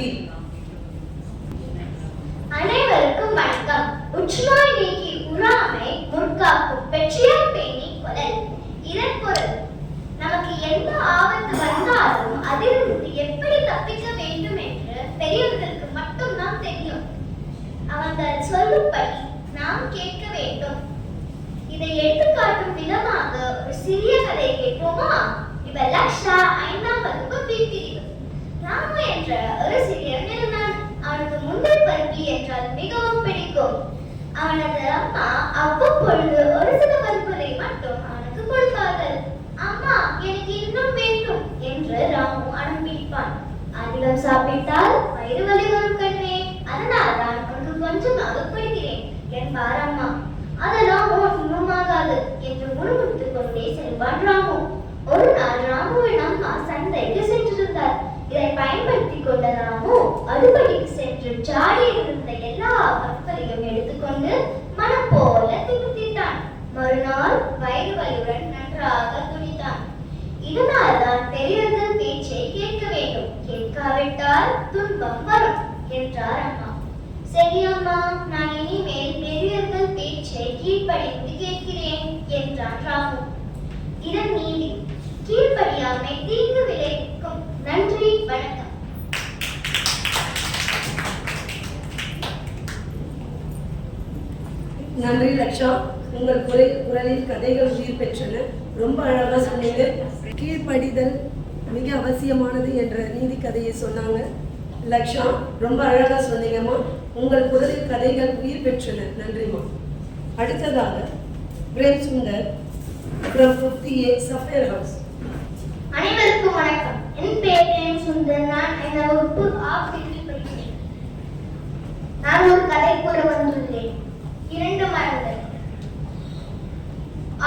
Speaker 2: அனைவருக்கும் வணக்கம். உற்றுநோய் நீக்கி உறாமை முற்காக்கும் பெற்றியார் பேணி கொடல். இதன் பொருள், நமக்கு எந்த ஆபத்து வந்தாலும் அதிலிருந்து எப்படி தப்பிக்க வேண்டும் என்று பெரியவர்களுக்கு மட்டும்தான் தெரியும். அவர்கள் சொல்லும்படி நாம் கேட்க வேண்டும். இதை எடுத்துக்காட்டும் விதமாக ஒரு சிறிய கதை கேட்போமா? இவர் லக்ஷா 5ஆம் வகுப்பு B பிரிவு. ராமு என்ற ஒரு சிறியவன் இருந்தான். அவனுக்கு முந்தல் பருப்பி என்றால் மிகவும் பிடிக்கும். அவனது அம்மா அவ்வப்பொழுது ஒரு சில பருப்புகளை மட்டும் அவனுக்கு கொடுப்பார்கள். அம்மா, எனக்கு இன்னும் வேண்டும் என்று ராமு அடம் பிடிப்பான். அதிகம் சாப்பிட்டால் வயிறு வலி வரும் கண்ணே, அதனால் தான் உனக்கு கொஞ்சமாக கொடுக்கிறேன் என்பார் அம்மா. அதெல்லாம் ஒன்றும் ஆகாது என்று முணுமுணுத்துக் கொண்டே செல்வான் ராமு. ஒரு நாள் ராமுவின் அம்மா சந்தைக்கு சென்றிருந்தார். இதை பயன்படுத்திக் கொண்ட ராமு அடுப்படிக்கு சென்று ஜாடியில் இருந்த எல்லா பருப்புகளையும் எடுத்துக்கொண்டு மனம் போல திமிர்த்திட்டான். மறுநாள் வயிறு வலியுடன் நன்றாக துணித்தான். இதனால்தான் பெரியவர்கள் பேச்சை கேட்க வேண்டும், கேட்காவிட்டால் துன்பம் வரும் என்றார் அம்மா. சரி அம்மா, நான் இனிமேல் பெரியவர்கள் பேச்சை கீழ்ப்படிந்து கேட்கிறேன் என்றான் ராமு. இதன் நீதி, கீழ்ப்படியாமை தீங்கு விளைவிக்கும். நன்றி, வணக்கம்.
Speaker 1: நன்றி லக்ஷா. உங்கள் குரலில் கதைகள் உயிர் பெற்றன. ரொம்ப அழகா சொன்னீங்க. கீழ்ப்படிதல் மிக அவசியமானது என்ற நீதி கதையை சொன்னாங்க லக்ஷா. ரொம்ப அழகா சொன்னீங்கம்மா. உங்கள் குரலில் கதைகள் உயிர் பெற்றன. நன்றிம்மா. அடுத்ததாக Prem Sundar from 50A Sapphire House.
Speaker 2: அனைவருக்கும் வணக்கம். என் பெயர் பிரேம் சுந்தர். நான் 5ஆம் வகுப்பு A பிரிவில் படிக்கிறேன். நான் ஒரு கதை கூற வந்துள்ளேன். 2 மரங்கள்.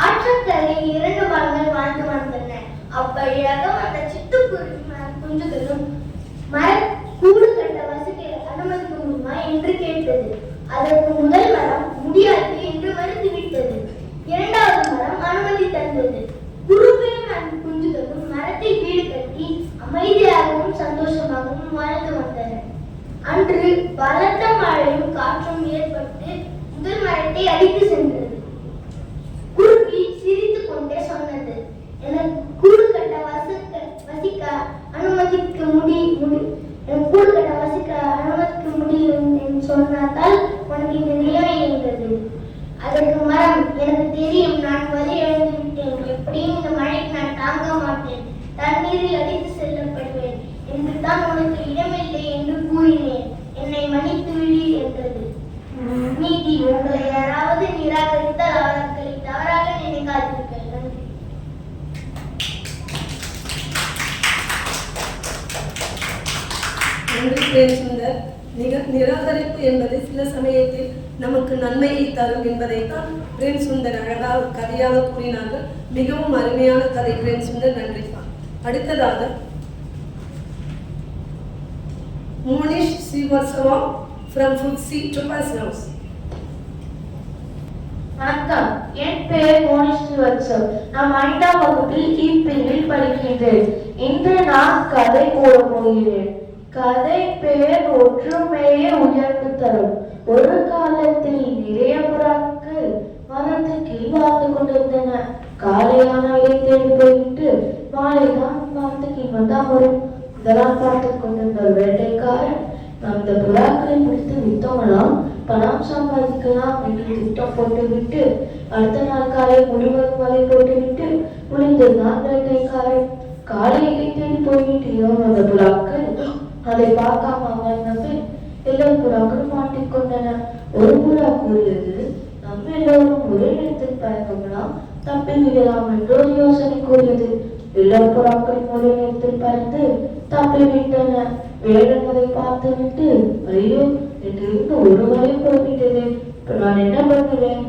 Speaker 2: ஆற்றங்கரையில் 2 மரங்கள் வாழ்ந்து வந்தன. அப்படியாக அந்த சிட்டுக்குருவி குஞ்சுகளும் மர கூடு கட்ட வசதியை அனுமதிக்க முடியுமா என்று கேட்டது. அதற்கு முதல் மரம் முடியாது என்று மறுத்துவிட்டது. 2வது மரம் அனுமதி தந்தது. குருவியும் அந்த குஞ்சுகளும் மரத்தை வீடு கட்டி கொண்டே சொன்னது, எனக்கு கூடு கட்ட வசிக்க அனுமதிக்க எனக்கு கூடு கட்ட வசிக்க அனுமதிக்க முடியும் என்று சொன்னதால் உனக்கு இந்த நிலைமை இருந்தது. அதற்கு மரம், எனக்கு தெரியும், நான் வலி இழந்து விட்டேன், எப்படியும் இந்த மழைக்கு நான் தாங்க மாட்டேன், தண்ணீரில் அடித்து செல்லப்படுவேன் என்று தான் உனக்கு இடமில்லை என்று கூறினேன், என்னை மன்னித்து விடு என்றது. நீதி, உங்களை யாராவது நிராகரித்தால் அவர்களை தவறாக நினைக்காதீர்கள். நன்றி.
Speaker 1: நன்றி பிரேம்சுந்தர். நிராகரிப்பு என்பது சில சமயத்தில் நமக்கு நன்மையை தரும் என்பதைத்தான் பிரேம்சுந்தர் அழகாக கதையாக கூறினார்கள். மிகவும் அருமையான கதை பிரேம்சுந்தர். நன்றிப்பா. அடுத்ததாக Monish Srivastava from Futsi Topaz House.
Speaker 4: வணக்கம், என் பெயர் மோனிஷ் ஸ்ரீவத்சவ். நான் 5ஆம் வகுப்பில் பிரிவில் படிக்கின்றேன். இன்று நான் கதை கூற போகிறேன். கதை பெயர் ஒற்றுமையே உயர்வு தரும். ஒரு காலத்தில் நிறைய புறாக்கள் மரத்துக்கு வாழ்ந்து கொண்டிருந்தன. காலையான தேடி போயிட்டு மாலைதான் மரத்துக்கு வந்தான் வரும். இதெல்லாம் பார்த்து கொண்டிருந்த வேட்டைக்காரன், அந்த புறாக்களை பிடித்து வித்தோம்னா பணம் சம்பாதிக்கலாம் என்று திட்டம் போட்டு விட்டு அடுத்த நாள் காலை முழுவதும் வலை போட்டு விட்டு முடிந்ததுதான் வேட்டைக்காரன். காலையை தேடி போய்விட்டு அந்த புறாக்கள் அதை பார்க்காம வந்தமே எல்லா புறாக்களும் மாட்டிக்கொண்டன. ஒரு புறா கூறியது, நம்ம எல்லோரும் ஒரே நேரத்தில் பறந்தோம்னா தப்பி விடலாம் என்று ஒரு யோசனை கூறியது. எல்லா புறாக்களும் ஒரே நேரத்தில் பறந்து தப்பி விட்டன. வேடன் அதை பார்த்து விட்டு, ஐயோ, என்று ஒரு வரையும் போய்விட்டது, இப்ப நான் என்ன பண்ணுவேன்?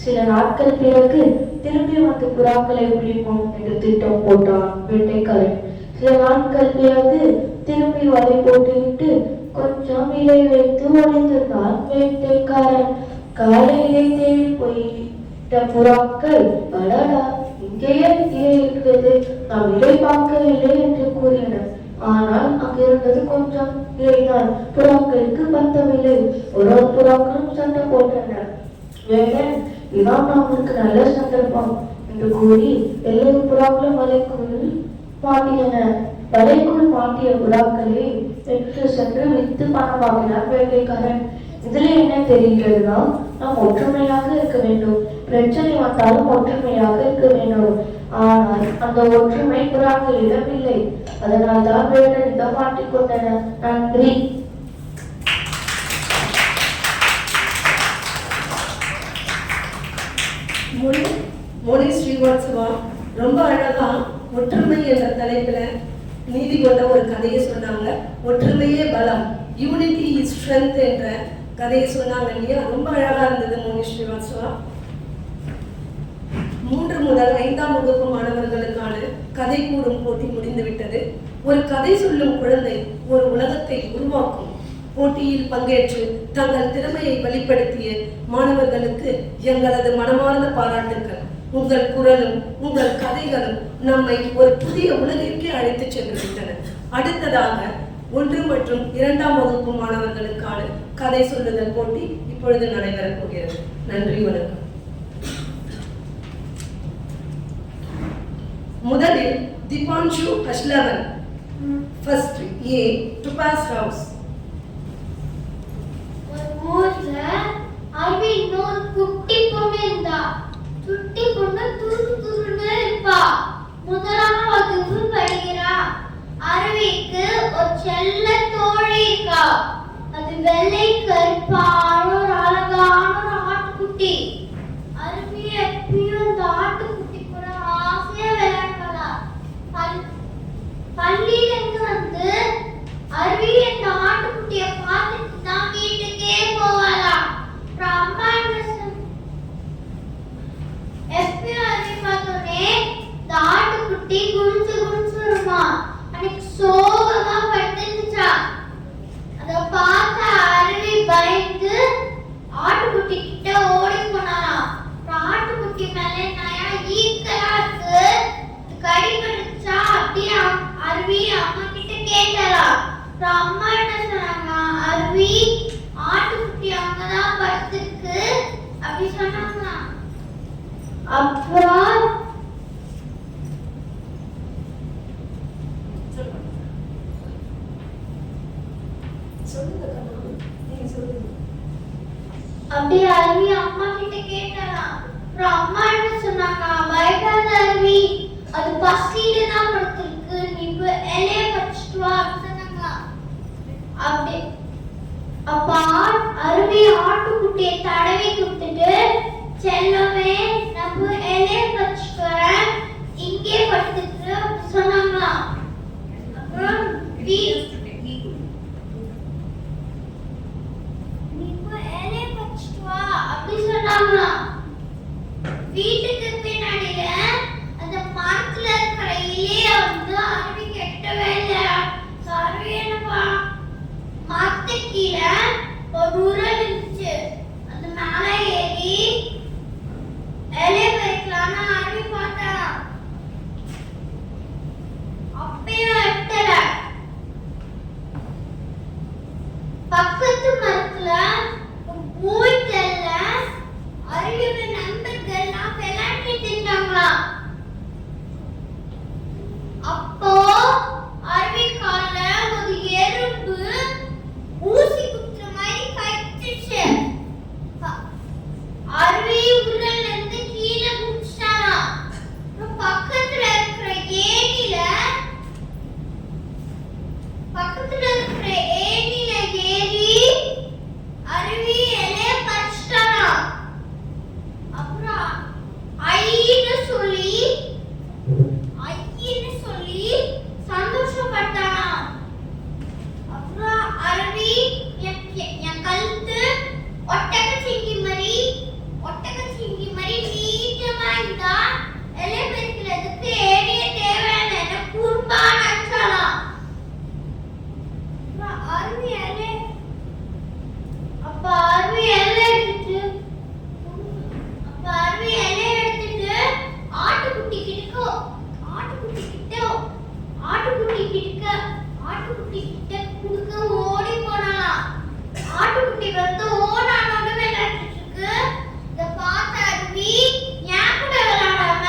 Speaker 4: சில நாட்கள் பிறகு திரும்பி வந்து புறாக்களை பிடிப்போம் என்று திட்டம் போட்டான் வேட்டைக்காரன். சில நாட்கள் பிறகு திரும்பி வலை போட்டுவிட்டு கொஞ்சம் இலை வைத்து ஒளிந்திருந்தான் வேட்டைக்காரன். காலையிலே தேடி போயிட்ட புறாக்கள், அடடா, இங்கேயே இலை இருக்கிறது, நாம் இலை பார்க்கவில்லை என்று கூறின. ஆனால் அங்கிருந்தது கொஞ்சம் இலைதான். புறாக்களுக்கு பத்தவில்லை. ஒரு புறாக்களும் சண்டை போட்டன. வேடன், இதான் நம்மளுக்கு நல்ல சந்தர்ப்பம் என்று கூறி எல்லா புறாக்களும் வலைக்குள் மாட்டின. வலைக்குள் மாட்டிய புறாக்களை எடுத்து சென்று வித்து பணம் வாங்கினார் வேட்டைக்காரன். இதுல என்ன தெரிகிறதுனா, நாம் ஒற்றுமையாக இருக்க வேண்டும். பிரச்சனை வந்தாலும் ஒற்றுமையாக இருக்க வேண்டும். ஆனால் அந்த ஒற்றுமை புறாக்களிடம் இல்லை. அதனால் தான் வேடன் இதை மாட்டிக்கொண்டன. நன்றி.
Speaker 1: மோனி ஸ்ரீவாத்சவா ரொம்ப அழகா ஒற்றுமை என்ற தலைப்புல நீதி கொண்ட ஒரு கதையை சொன்னாங்க. ஒற்றுமையே பலம், யூனிட்டி இஸ் ஸ்ட்ரென்த் என்ற கதையை சொன்னாங்க இல்லையா? ரொம்ப அழகா இருந்தது மோனி ஸ்ரீவாத்சவா. 3 முதல் 5ஆம் வகுப்பு மாணவர்களுக்கான கதை கூறும் போட்டி முடிந்துவிட்டது. ஒரு கதை சொல்லும் குழந்தை ஒரு உலகத்தை உருவாக்கும் போட்டியில் பங்கேற்று தங்கள் திறமையை வெளிப்படுத்திய மாணவர்களுக்கு எங்களது மனமார்ந்த பாராட்டுக்கள். உங்கள் குரலும் உங்கள் கதைகளும் நம்மை ஒரு புதிய உலகிற்கே அழைத்து சென்று விட்டன. அடுத்ததாக 1 மற்றும் 2ஆம் வகுப்பு மாணவர்களுக்கான கதை சொல்லுதல் போட்டி இப்பொழுது நடைபெறப் போகிறது. நன்றி, வணக்கம். முதலில் தீபான்ஷு அஷ்லவன், ஃபர்ஸ்ட் ஏ, டுபாஸ் ஹவுஸ்.
Speaker 2: ஊர்ல அருவி இன்னொரு குட்டி பொண்ணு இருந்தா. சுட்டி பொண்ணு துரு துருன்னு இருப்பா. 1ஆம் வகுப்பு படிக்கிறா. அருவிக்கு ஒரு செல்ல தோழி இருக்கா. அது வெள்ளை கருப்பான ஒரு அழகான ஒரு ஆட்டுக்குட்டி. அருவி எப்பயும் அந்த ஆட்டுக்குட்டி கூட ஆசையா விளையாடுறா. பள்ளியிலிருந்து வந்து அருவி அந்த ஆட்டுக்குட்டிய பார்த்துட்டு தான் வீட்டுக்கே போவாளாம். அம்மா எப்பயும் அருவி பார்த்தோன்னே இந்த ஆட்டுக்குட்டி குடிச்சு குடிச்சு வருமா. அன்னைக்கு சோகமா படுத்துச்சா. அதை பார்த்த அருவி பயந்து ஆட்டுக்குட்டி கிட்ட ஓடி போனாலாம். ஆட்டுக்குட்டி மேல நயா ஈக்கலா இருக்கு, கடிபட்டுச்சா. அப்படியே அருவி அம்மா கிட்ட கேட்டாலாம். அம்மா என்ன சொன்னாங்க, அருவி ஆட்டுக்குட்டி அங்கதான் படுத்துருக்கு அப்படி சொன்னாங்க. அப்புறம் அப்படி அருவி அம்மா கிட்ட கேட்டாலாம். அப்புறம் அம்மா என்ன சொன்னாங்க, பயப்படாத அருவி, அது பசியில தான் படுத்திருக்கு, நீ இப்ப இலைய பறிச்சுட்டு வா சொன்னாங்களா. அப்படி அப்ப அருவி ஆட்டுக்குட்டியை தடவி கொடுத்துட்டு, செல்லமே நம்ம இலைய பறிச்சுட்டு வரேன், இங்கே படுத்துட்டு சொன்னாங்களா. அப்புறம் அப்படி சொன்னாங்களா. வீட்டுக்கு பின்னாடியில அந்த மரத்துல இருக்கிற இலைய வந்து அருவி கெட்டவே இல்லை. அருவி என்னப்பா, மரத்து கீழே ஒரு உரல் இருந்துச்சு, அந்த மேல ஏறி இலைய பறிக்கலான்னு அருவி பார்த்தான். அப்பயும் எட்டல. பக்கத்து மரத்துல மூய்த்தல்ல அருவியோட நண்பர்கள்லாம் விளையாடிட்டு இருந்தாங்களா. அப்போ அருவி கால்ல ஒரு எறும்பு ஊசி குத்துற மாதிரி கடிச்சிச்சு. அருவி உருள்ல இருந்து கீழே குதிச்சானா. பக்கத்துல இருக்கிற ஏரியில ஏறி அருவி இலைய பறிச்சிட்டானா. அப்புறம் ஐயின்னு சொல்லி சந்தோஷப்பட்டானா. அப்புறம் அருவி என் கழுத்து ஒட்டகச்சிங்கி மாதிரி நீட்டமா இருந்தா இலைய பறிக்கிறதுக்கு ஏரிய தேவையான என்ன குறும்பா நினைச்சானா. அருவி இலை ஆட்டுக்குட்டி கிட்ட குடுக்க ஓடி போனாலாம். ஆட்டுக்குட்டி வந்து ஓடானோட விளையாடிட்டு இருக்கு. இத பார்த்த அருவி ஏன் கூட விளையாடாம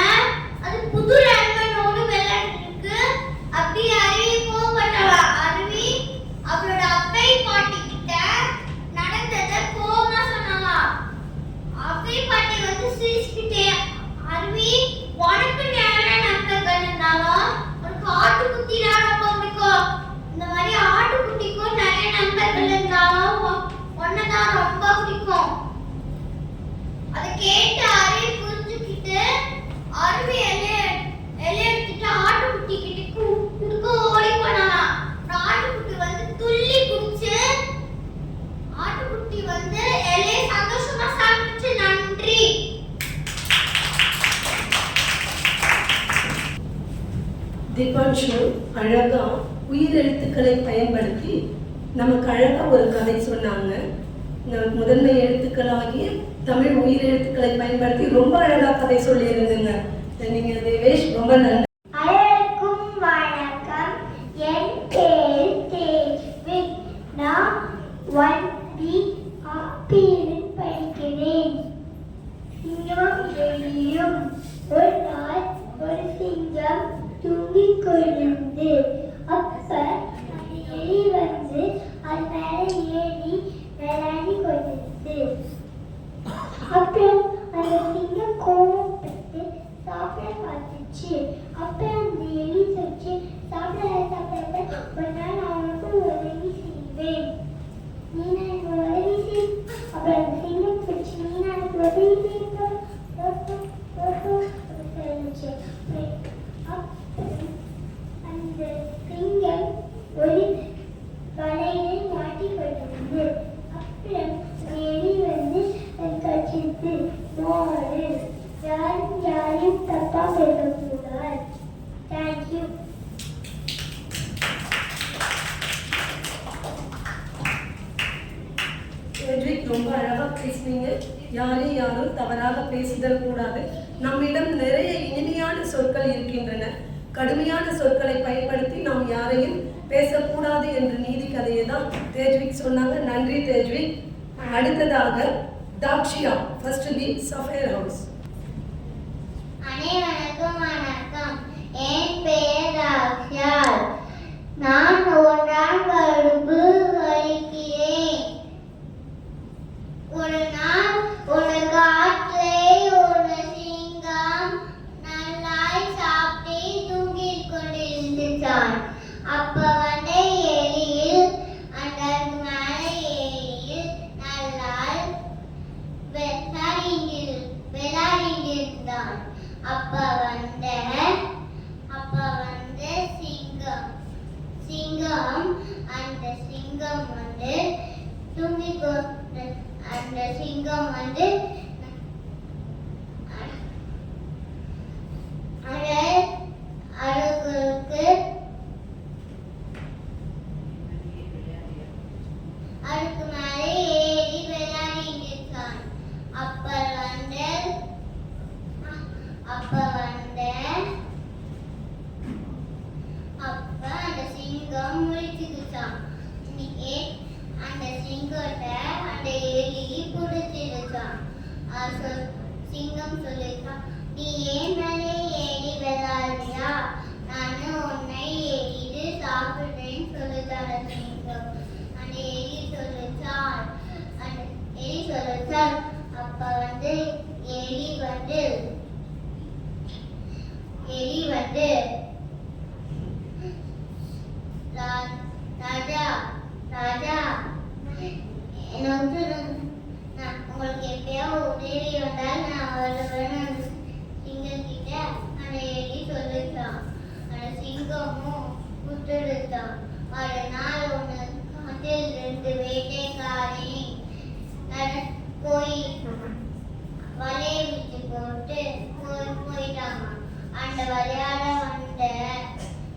Speaker 2: அது புது நண்பனோடு விளையாடிட்டு இருக்கு. அப்படி அருவி கோவப்பட்டாலாம். அருவி அவளோட அப்பை பாட்டி கிட்ட நடந்ததை கோவமா சொன்னாலாம். அப்பை பாட்டி வந்து சிரிச்சுக்கிட்டே, அருவி உனக்கு நிறைய நண்பர்கள் இருந்தாலும் உனக்கு ஆட்டுக்குட்டி தான் ரொம்ப பிடிக்கும். இந்த மாதிரி ஆட்டுக்குட்டிக்கும் நிறைய நண்பர்கள் இருந்தாலும் ஒன்னதான் ரொம்ப பிடிக்கும். அதை கேட்டு அருவி புரிஞ்சுக்கிட்டு அருவி இலைய எடுத்துட்டு ஆட்டுக்குட்டி கிட்ட குடுக்க ஓடி போனாலாம். ஆட்டுக்குட்டி வந்து துள்ளி குடிச்சு ஆட்டுக்குட்டி வந்து இலைய சந்தோஷமா சாப்பிட்டுச்சு. நன்றி.
Speaker 1: தீபான்ஷு அழகா உயிரெழுத்துக்களை பயன்படுத்தி நமக்கு அழகா ஒரு கதை சொன்னாங்க. முதன்மை எழுத்துக்களாகிய தமிழ் உயிரெழுத்துக்களை பயன்படுத்தி ரொம்ப அழகா கதை சொல்லி இருந்துங்க. நீங்க தேவேஷ் ரொம்ப நன்றி.
Speaker 2: அனைவருக்கும் வணக்கம். என் பேர் தேஜ்வி. நான் 1B ஆப்பிரில் படிக்கிறேன். சிங்கம் எலியும். ஒரு நாள் ஒரு சிங்கம் தூங்கிக் கொண்டிருந்தது. அப்ப அந்த எலி வந்து அது மேல ஏறி விளையாடி கொண்டிருந்தது. அப்புறம் அந்த சிங்கம் கோவப்பட்டு சாப்பிட பார்த்துச்சு. அப்புறம் அந்த எலி சொல்லிச்சு, சாப்பிட ஒரு நாள் அவனுக்கு உதவி செய்வேன், நீ எனக்கு உதவி செய். அப்புறம் அந்த சிங்கம் சொல்லிச்சு, நீ எனக்கு உதவி செய்ய சொல்லிச்சு. அந்த சிங்கம் ஒரு வலையில் மாட்டிக்கொண்டிருந்தது. அப்புறம் எலி வந்து கட்சித்து மோடு யாரையும் தப்பா பேசக்கூடாது. தேங்க்யூ.
Speaker 1: ரொம்ப அழகா பேசுனீங்க. யாரும் தவறாக பேசுதல் கூடாது. நம்மிடம் நிறைய இனிமையான சொற்கள் இருக்கின்றன. கடுமையான சொற்களை பயன்படுத்தி நாம் யாரையும் பேசக்கூடாது என்ற நீதி கதையை தான் தேஜ்விக் சொன்னாங்க. நன்றி தேஜ்விக். அடுத்ததாக தாக்ஷியா, ஃபர்ஸ்ட் பி சஃபேர் ஹவுஸ்.
Speaker 2: அனைவருக்கும் வணக்கம். என் பெயர் தாக்ஷியா. நான் 1ஆம் வகுப்பு படிக்கிறேன். ஒரு நாள் இருந்தான். அப்ப வந்த சிங்கம் அந்த சிங்கம் வந்து அந்த சிங்கம் வந்து அதுக்கு மேலே ஏறி விளையாடிட்டு இருக்கான். அப்ப அந்த சிங்கம் முழிச்சுக்கிச்சான். அந்த சிங்கத்தை அந்த எலி பிடிச்சிருச்சான். சிங்கம் சொல்லிச்சான், நீ ஏன் மேலே ஏறி விளையாடுறியா? நானு உன்னை ஏறிட்டு சாப்பிடுறேன்னு சொல்லிச்சான் சிங்கம். அந்த எலி சொல்லிச்சான். அப்ப வந்து எலி வந்து ராஜா உங்களுக்கு எப்பயாவது உதவி வந்தால் நான் வருவேன் சிங்கத்திட்ட அந்த எலி சொல்லிச்சான். அந்த சிங்கமும் புத்தெடுத்தான். மறுநாள் ஒன்று காட்டில் 2 வேட்டைக்காரி போய் வலையை விட்டு போட்டு போயிட்டாங்க. அந்த விளையாட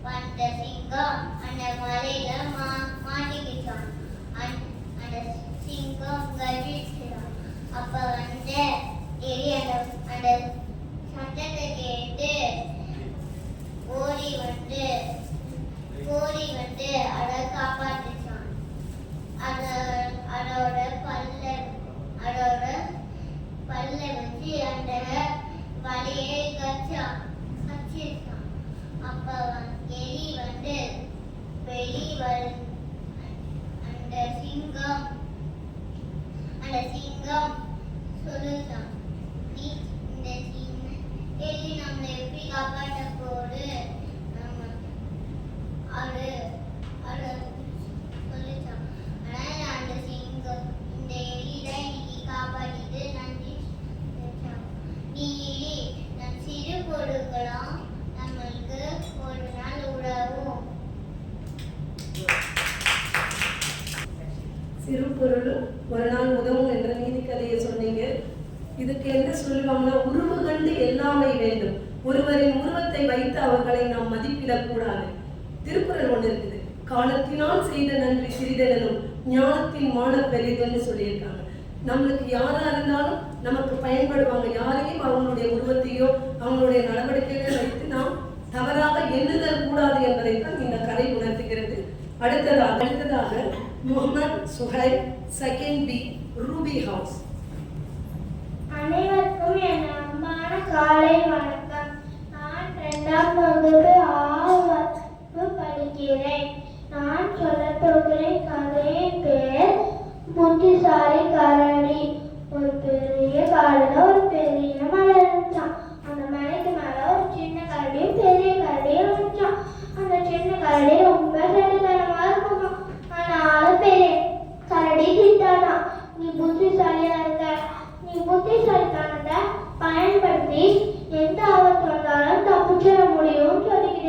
Speaker 2: வந்த சிங்கம் அந்த மலையில மாட்டிக்கிட்டான். அந்த சிங்கம் கழிச்சான். அப்ப வந்து எலி அந்த சத்தத்தை கேட்டு ஓடி வந்து அதை காப்பாற்றிச்சான். அதோட பல்ல வச்சு அந்த வலையை கச்சிருக்கான். அப்ப எலி வந்து அந்த சிங்கம் சொல்லுச்சான், நீ இந்த எலி நம்மளை எப்படி காப்பாற்ற போடு சொல்லிச்சான். ஆனா அந்த சிங்கம் இந்த எலிதான் இன்னைக்கு காப்பாற்றிட்டு நன்றி. நீ நம் சிறு பொருட்களும் நம்மளுக்கு ஒரு நாள் உதவும்.
Speaker 1: சிறு பொருள் ஒரு நாள் உதவும் என்ற நீதி கதையை சொன்னீங்க. இதுக்கு என்ன சொல்லுவாங்கன்னா, உருவு கண்டு எல்லாமே வேண்டும், ஒருவரின் உருவத்தை வைத்து அவர்களை நாம் மதிப்பிடக்கூடாது. திருக்குறள் ஒன்று இருக்குது, காலத்தினால் செய்த நன்றி சிறிதெனும் ஞானத்தின் மான பெரிதுன்னு சொல்லியிருக்காங்க. நம்மளுக்கு யாரா இருந்தாலும் நமக்கு பயன்படுவாங்க. யாரையும் அவங்களுடைய உருவத்தையோ அவங்களுடைய நடவடிக்கைகளை வைத்து நாம் தவறாக எண்ணுதல் கூடாது என்பதைத்தான் இந்த கதை உணர்த்துகிறது. அடுத்ததாக Mohammed Suhail, second B, Ruby House.
Speaker 5: அனைவருக்கும் என் அன்பான காலை வணக்கம். நான் 2ஆம் வகுப்பு ஆ படிக்கிறேன். நான் சொல்லப் போகிற கதையின் பெயர் புத்திசாலி கரடி. ஒரு பெரிய காடுல ஒரு பெரிய மலை இருந்துச்சான். அந்த மலைக்கு மேல ஒரு சின்ன கரடியும் பெரிய கரடியும் இருந்துச்சான். அந்த சின்ன கரடி ரொம்ப செடித்தனமா இருக்குமா. ஆனாலும் பெரிய கரடி திட்டாதான், நீ புத்திசாலியா இருக்க, நீ புத்திசாலித்தனத்தை பயன்படுத்தி எந்த ஆபத்து வந்தாலும் தப்பிச்சிட முடியும்னு சொல்லிக்கிட்டு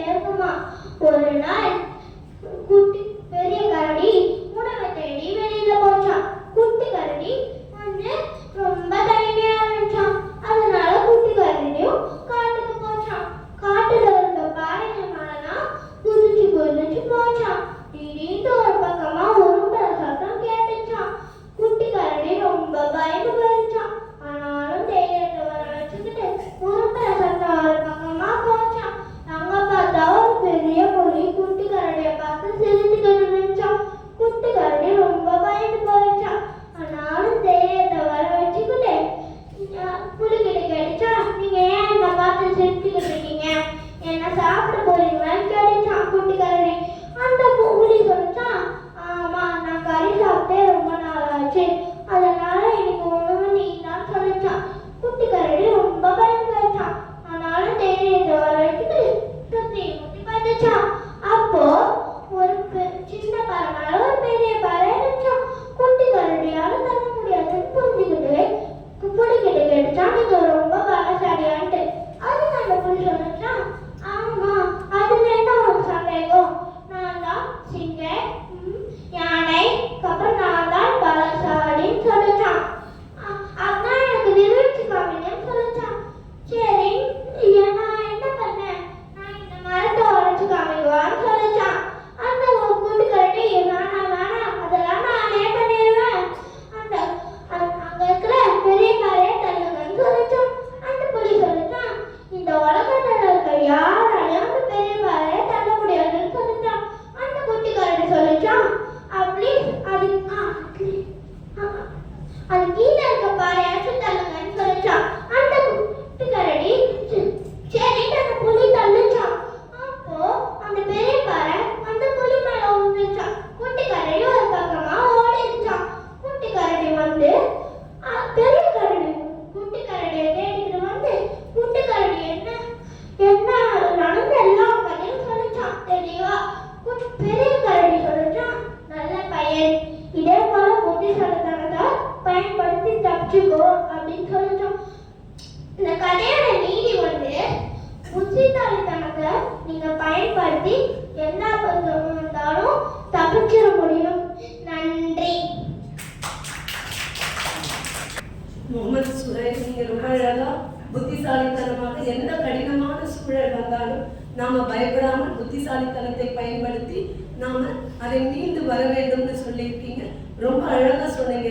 Speaker 1: எந்த கடினமான சூழல் வந்தாலும் நாம பயப்படாமல் புத்திசாலித்தனத்தை பயன்படுத்தி நாம அதை மீண்டு வர வேண்டும்னு சொல்லியிருக்கீங்க. ரொம்ப அழகா சொன்னீங்க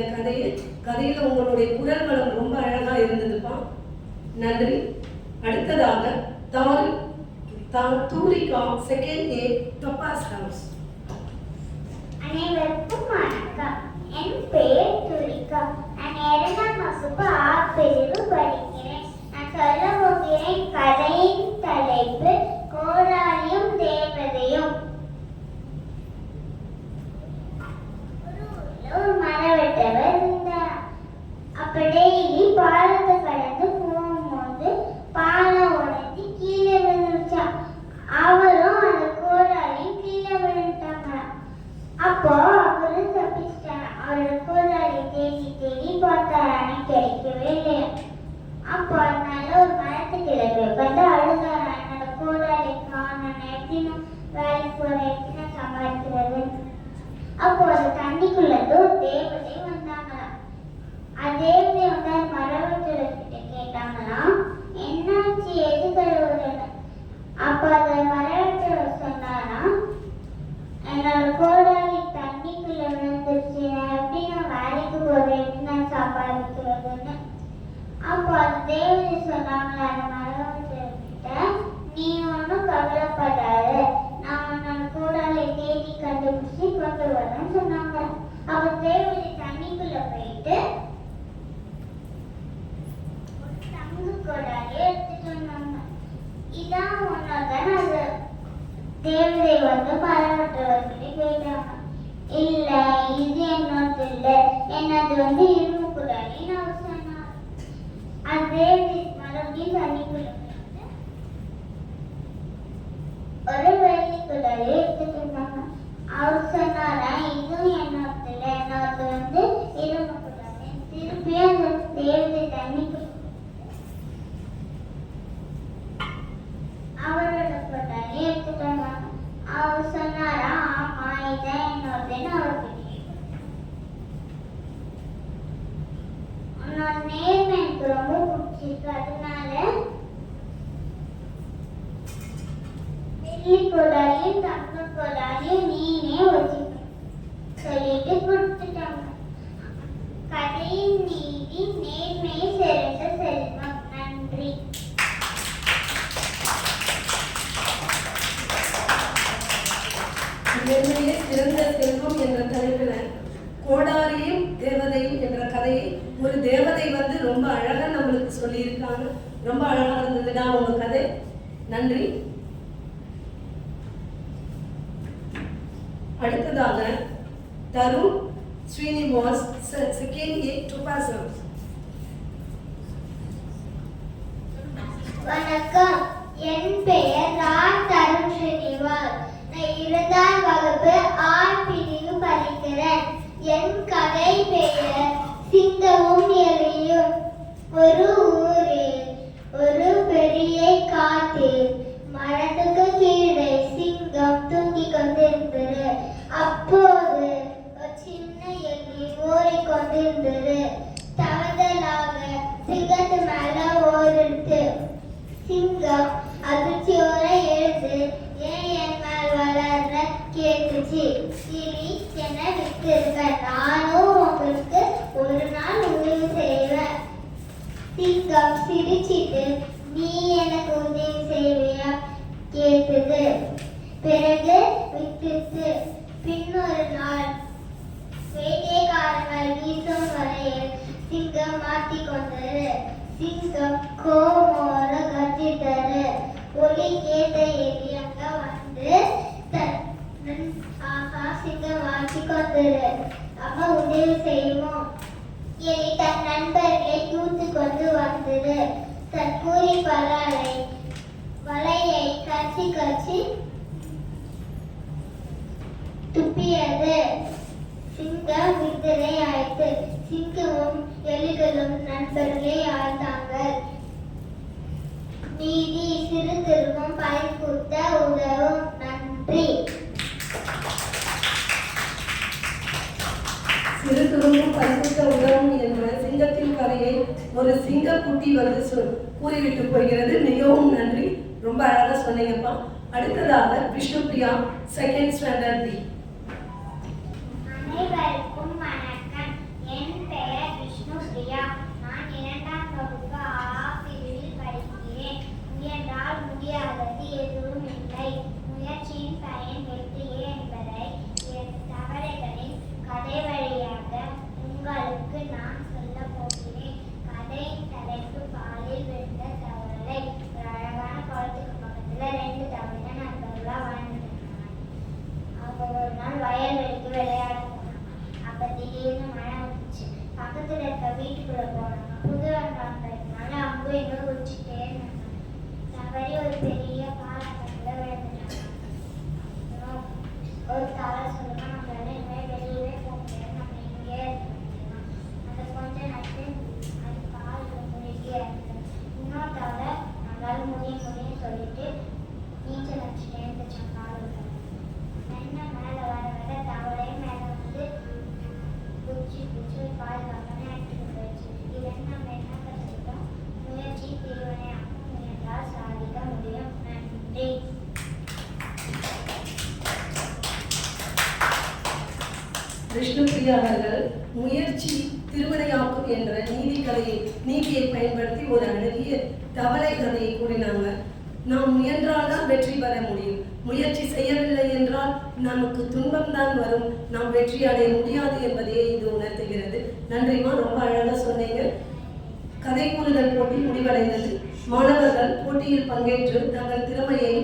Speaker 1: கதையில உங்களுடைய குரல் வளம் ரொம்ப அழகா இருந்ததுப்பா. நன்றி. அடுத்ததாக தூரிகா செகண்ட் ஏ டொபாஸ் ஹவுஸ்.
Speaker 5: அனைவருக்கும் வணக்கம். என் பெயர் துரிகா. நான் 2ஆம் வகுப்பு ஆ பிரிவு படிக்கிறேன். நான் சொல்ல போகிறேன் கதையின் தலைப்பு கோடாலியும் தேவதையும். ஒரு மரவெட்டவர் இருந்தார். அப்ப டெய்லி பாலத்தை கடந்து போகும்போது பாலம் உடைஞ்சி கீழே விழுந்துச்சா. அவரும் அந்த கோடாலியும் கீழே விழுந்துட்டாங்க. அப்போ அவரு தப்பிச்சிட்டாங்க. அவரோட கோடாலி தேடி தேடி பார்த்தாரானே கிடைக்கவே இல்லையா. அப்போ அதனால ஒரு மரத்துக்கிட்ட உட்காந்து அழுதாரா, என்னோட கோடாலி காணோம், எப்படின்னு வேலைக்கு போற எப்படின்னு சமாளிக்கிறது. அப்போ அந்த தண்ணிக்குள்ள ஒரு தேவதை வந்தாங்களாம். தேவதை வந்து மரவெட்டவர்கிட்ட கேட்டாங்களாம், என்னாச்சு, எது கழுவுறன்னு. அப்ப அந்த மரவெட்டவர் சொன்னாராம், என்னோட கோடாலி தண்ணிக்குள்ள விழுந்துருச்சு, நான் எப்படி நான் வேலைக்கு போறேன், எப்படி நான் சம்பாதிக்கிறதுன்னு. அப்போ அந்த தேவதை சொன்னாங்களா அந்த மரவெட்டவர்கிட்ட, நீ ஒன்றும் கவலைப்படாத, நான் உன்னோட கோடாலை தேடி கண்டுபிடிச்சு கொண்டு வரேன்னு சொன்னாங்க. அப்ப தேவதை தண்ணிக்குள்ள போயிட்டு ஒரு தங்க கோடாலியை எடுத்துட்டு வந்தாங்க. இதான் ஒன்னதான் அது. தேவதை வந்து மரவெட்டவர்கிட்ட கேட்டாங்க, இல்ல இது என்னது இல்ல, என்னது வந்து இரும்பு கோடாலின்னு அவர் சொன்னார். அது தேவதை மறுபடியும் தண்ணிக்குள்ள போயிட்டு ஒரு வெள்ளி கோடாலியை எடுத்துட்டு இருந்தாங்க. அவர் சொன்னாரா, இதுவும் என்னது இல்ல, என்னது வந்து இரும்பு கோடாலி. திருப்பி அந்த தேவதை தண்ணிக்குள்ள அவரோட கோடாலி எடுத்துட்டு வந்தாங்க. அவர் சொன்னாரா, ஆமா இதான் என்னதுன்னு அவர்கிட்ட. உன்னோட நேர்மை எனக்கு ரொம்ப பிடிச்சிருக்கு, அதனால வெள்ளி கோடாலியும் தங்க கோடாலியும் நீனே வச்சுக்க சொல்லிட்டு கொடுத்துட்டாங்க. கதையின் நீதி நேர்மை சிறந்த செல்வம். நன்றி.
Speaker 1: நேர்மையே சிறந்த செல்வம் என்ற தலைப்புல கோடாலியும் தேவதையும் என்ற கதையை ஒரு தேவதை வந்து ரொம்ப அழகா நம்மளுக்கு சொல்லியிருக்காங்க. ரொம்ப அழகா இருந்ததுடா உங்க கதை. நன்றி. அடுத்ததாக தருண் ஸ்ரீனிவாஸ் செகண்ட் ஏ டொபாஸ் ஹவுஸ்.
Speaker 5: வணக்கம். என் பெயர் தருண் ஸ்ரீனிவாஸ். நான் 2ஆம் வகுப்பு ஆ பிரிவு படிக்கிறேன். என் கதை பெயர் சிங்கமும் எலியும். ஒரு ஊரில் ஒரு பெரிய காட்டில் மரத்துக்கு கீழே சிங்கம் தூங்கிக் கொண்டிருந்தது. அப்போது ஒரு சின்ன எலி ஓடிக்கொண்டிருந்தது. தவறுதலாக சிங்கத்து மேல ஓடிடுச்சு. சிங்கம் அதிர்ச்சியோட எழுந்து, ஏன் என் மேல் வளர்ற கேட்டுச்சு. எலி, என்னை விட்டுருங்க, நானும் உங்களுக்கு ஒரு நாள் உதவி செய்வேன். சிங்கம் சிரிச்சிட்டு, நீ எனக்கு உதவி செய்வியா கேட்டது. பிறகு விட்டுச்சு. பின்னொரு நாள் வேட்டைக்காரர்கள் வீசும் வரையில் சிங்கம் மாட்டிக்கொண்டது. சிங்கம் கோபமோட கத்திட்டது. ஒலி கேட்ட எலி அங்க வந்து ஆகா சிங்கம் மாட்டிக்கொண்டது, அப்ப உதவி செய்வோம். எலி தன் நண்பர்களை கூத்து கொண்டு வந்தது. தன் கூறி வலையை கச்சி கச்சி துப்பியது. சிங்கம் விடுதலை ஆயிட்டு. சிங்கமும் எலிகளும் நண்பர்களே ஆயிட்டாங்க. நீதி சிறு திரும்பம் பயன்படுத்த உதவும். நன்றி.
Speaker 1: சிறு துரும்பும் பயன்படுத்த உதவும் என்ற சிங்கத்தின் கதையை ஒரு சிங்கக்குட்டி வந்து கூறிவிட்டு போகிறது. மிகவும் நன்றி, ரொம்ப அழகா சொன்னீங்கப்பா. அடுத்ததாக விஷ்ணுபிரியா, செகண்ட் ஸ்டாண்டர்ட் பி.
Speaker 5: அனைவருக்கும் வணக்கம். என் பெயர் விஷ்ணுபிரியா. நான் 2ஆம் வகுப்பு ஆ பிரிவில் படிக்கிறேன். முயன்றால் முடியாதது எதுவும் இல்லை. முயற்சியின் பயன் வெற்றியே என்பதை என் தவறுகளின் கதை வழியாக உங்களுக்கு நான் சொல்ல போகிறேன். கதையின் தலைப்பு பாலில் விழுந்த தவளை. ஒரு அழகான குளத்துக்கு பக்கத்துல 2 தவளை நண்பர்களா வாழ்ந்துருந்தாங்க. அவங்க ஒரு நாள் வயல்வெளிக்கு விளையாட போனாங்க. அப்ப திடீர்னு மழை வந்துச்சு. பக்கத்துல இருக்க வீட்டுக்குள்ள போனாங்க. புது வந்தாங்க, அங்கும் இங்க குடிச்சுட்டே இருந்தாங்க. தவறி ஒரு பெரிய பாலக்கட்டுல விழுந்துட்டாங்க. அப்புறம் ஒரு தவளை சொல்லுமா, நம்மளால இனிமேல் வெளியவே போக முடியாது, நம்ம இங்கே இருக்கணும். அந்த கொஞ்ச நேரத்தில் அது காலில் முழுகி இறந்தது. இன்னொரு தவளை நம்மளால முடியும் சொல்லிட்டு நீச்சல் அடிச்சுட்டே இருந்துச்சான் காலில். என்ன மேலே வர வர தவளை மேலே வந்து குச்சி பாதுகாப்பான எடுத்துட்டு போயிடுச்சு. இதுலேருந்து நம்ம என்ன கற்றுக்கிட்டோம்? முயற்சி திருவினையாகும், முயன்றால் சாதிக்க முடியும். நன்றி.
Speaker 1: விஷ்ணுபிரியா அவர்கள் முயற்சி திருவினையாக்கும் என்ற நீதியை பயன்படுத்தி ஒரு அழகிய தவளை கதையை கூறினாங்க. நாம் முயன்றால்தான் வெற்றி பெற முடியும். முயற்சி செய்யவில்லை என்றால் நமக்கு துன்பம் தான் வரும், நாம் வெற்றி அடைய முடியாது என்பதையே இது உணர்த்துகிறது. நன்றிமா, ரொம்ப அழகா சொன்னீங்க. கதை கூறுதல் போட்டி முடிவடைந்தது. மாணவர்கள் போட்டியில் பங்கேற்று தங்கள் திறமையை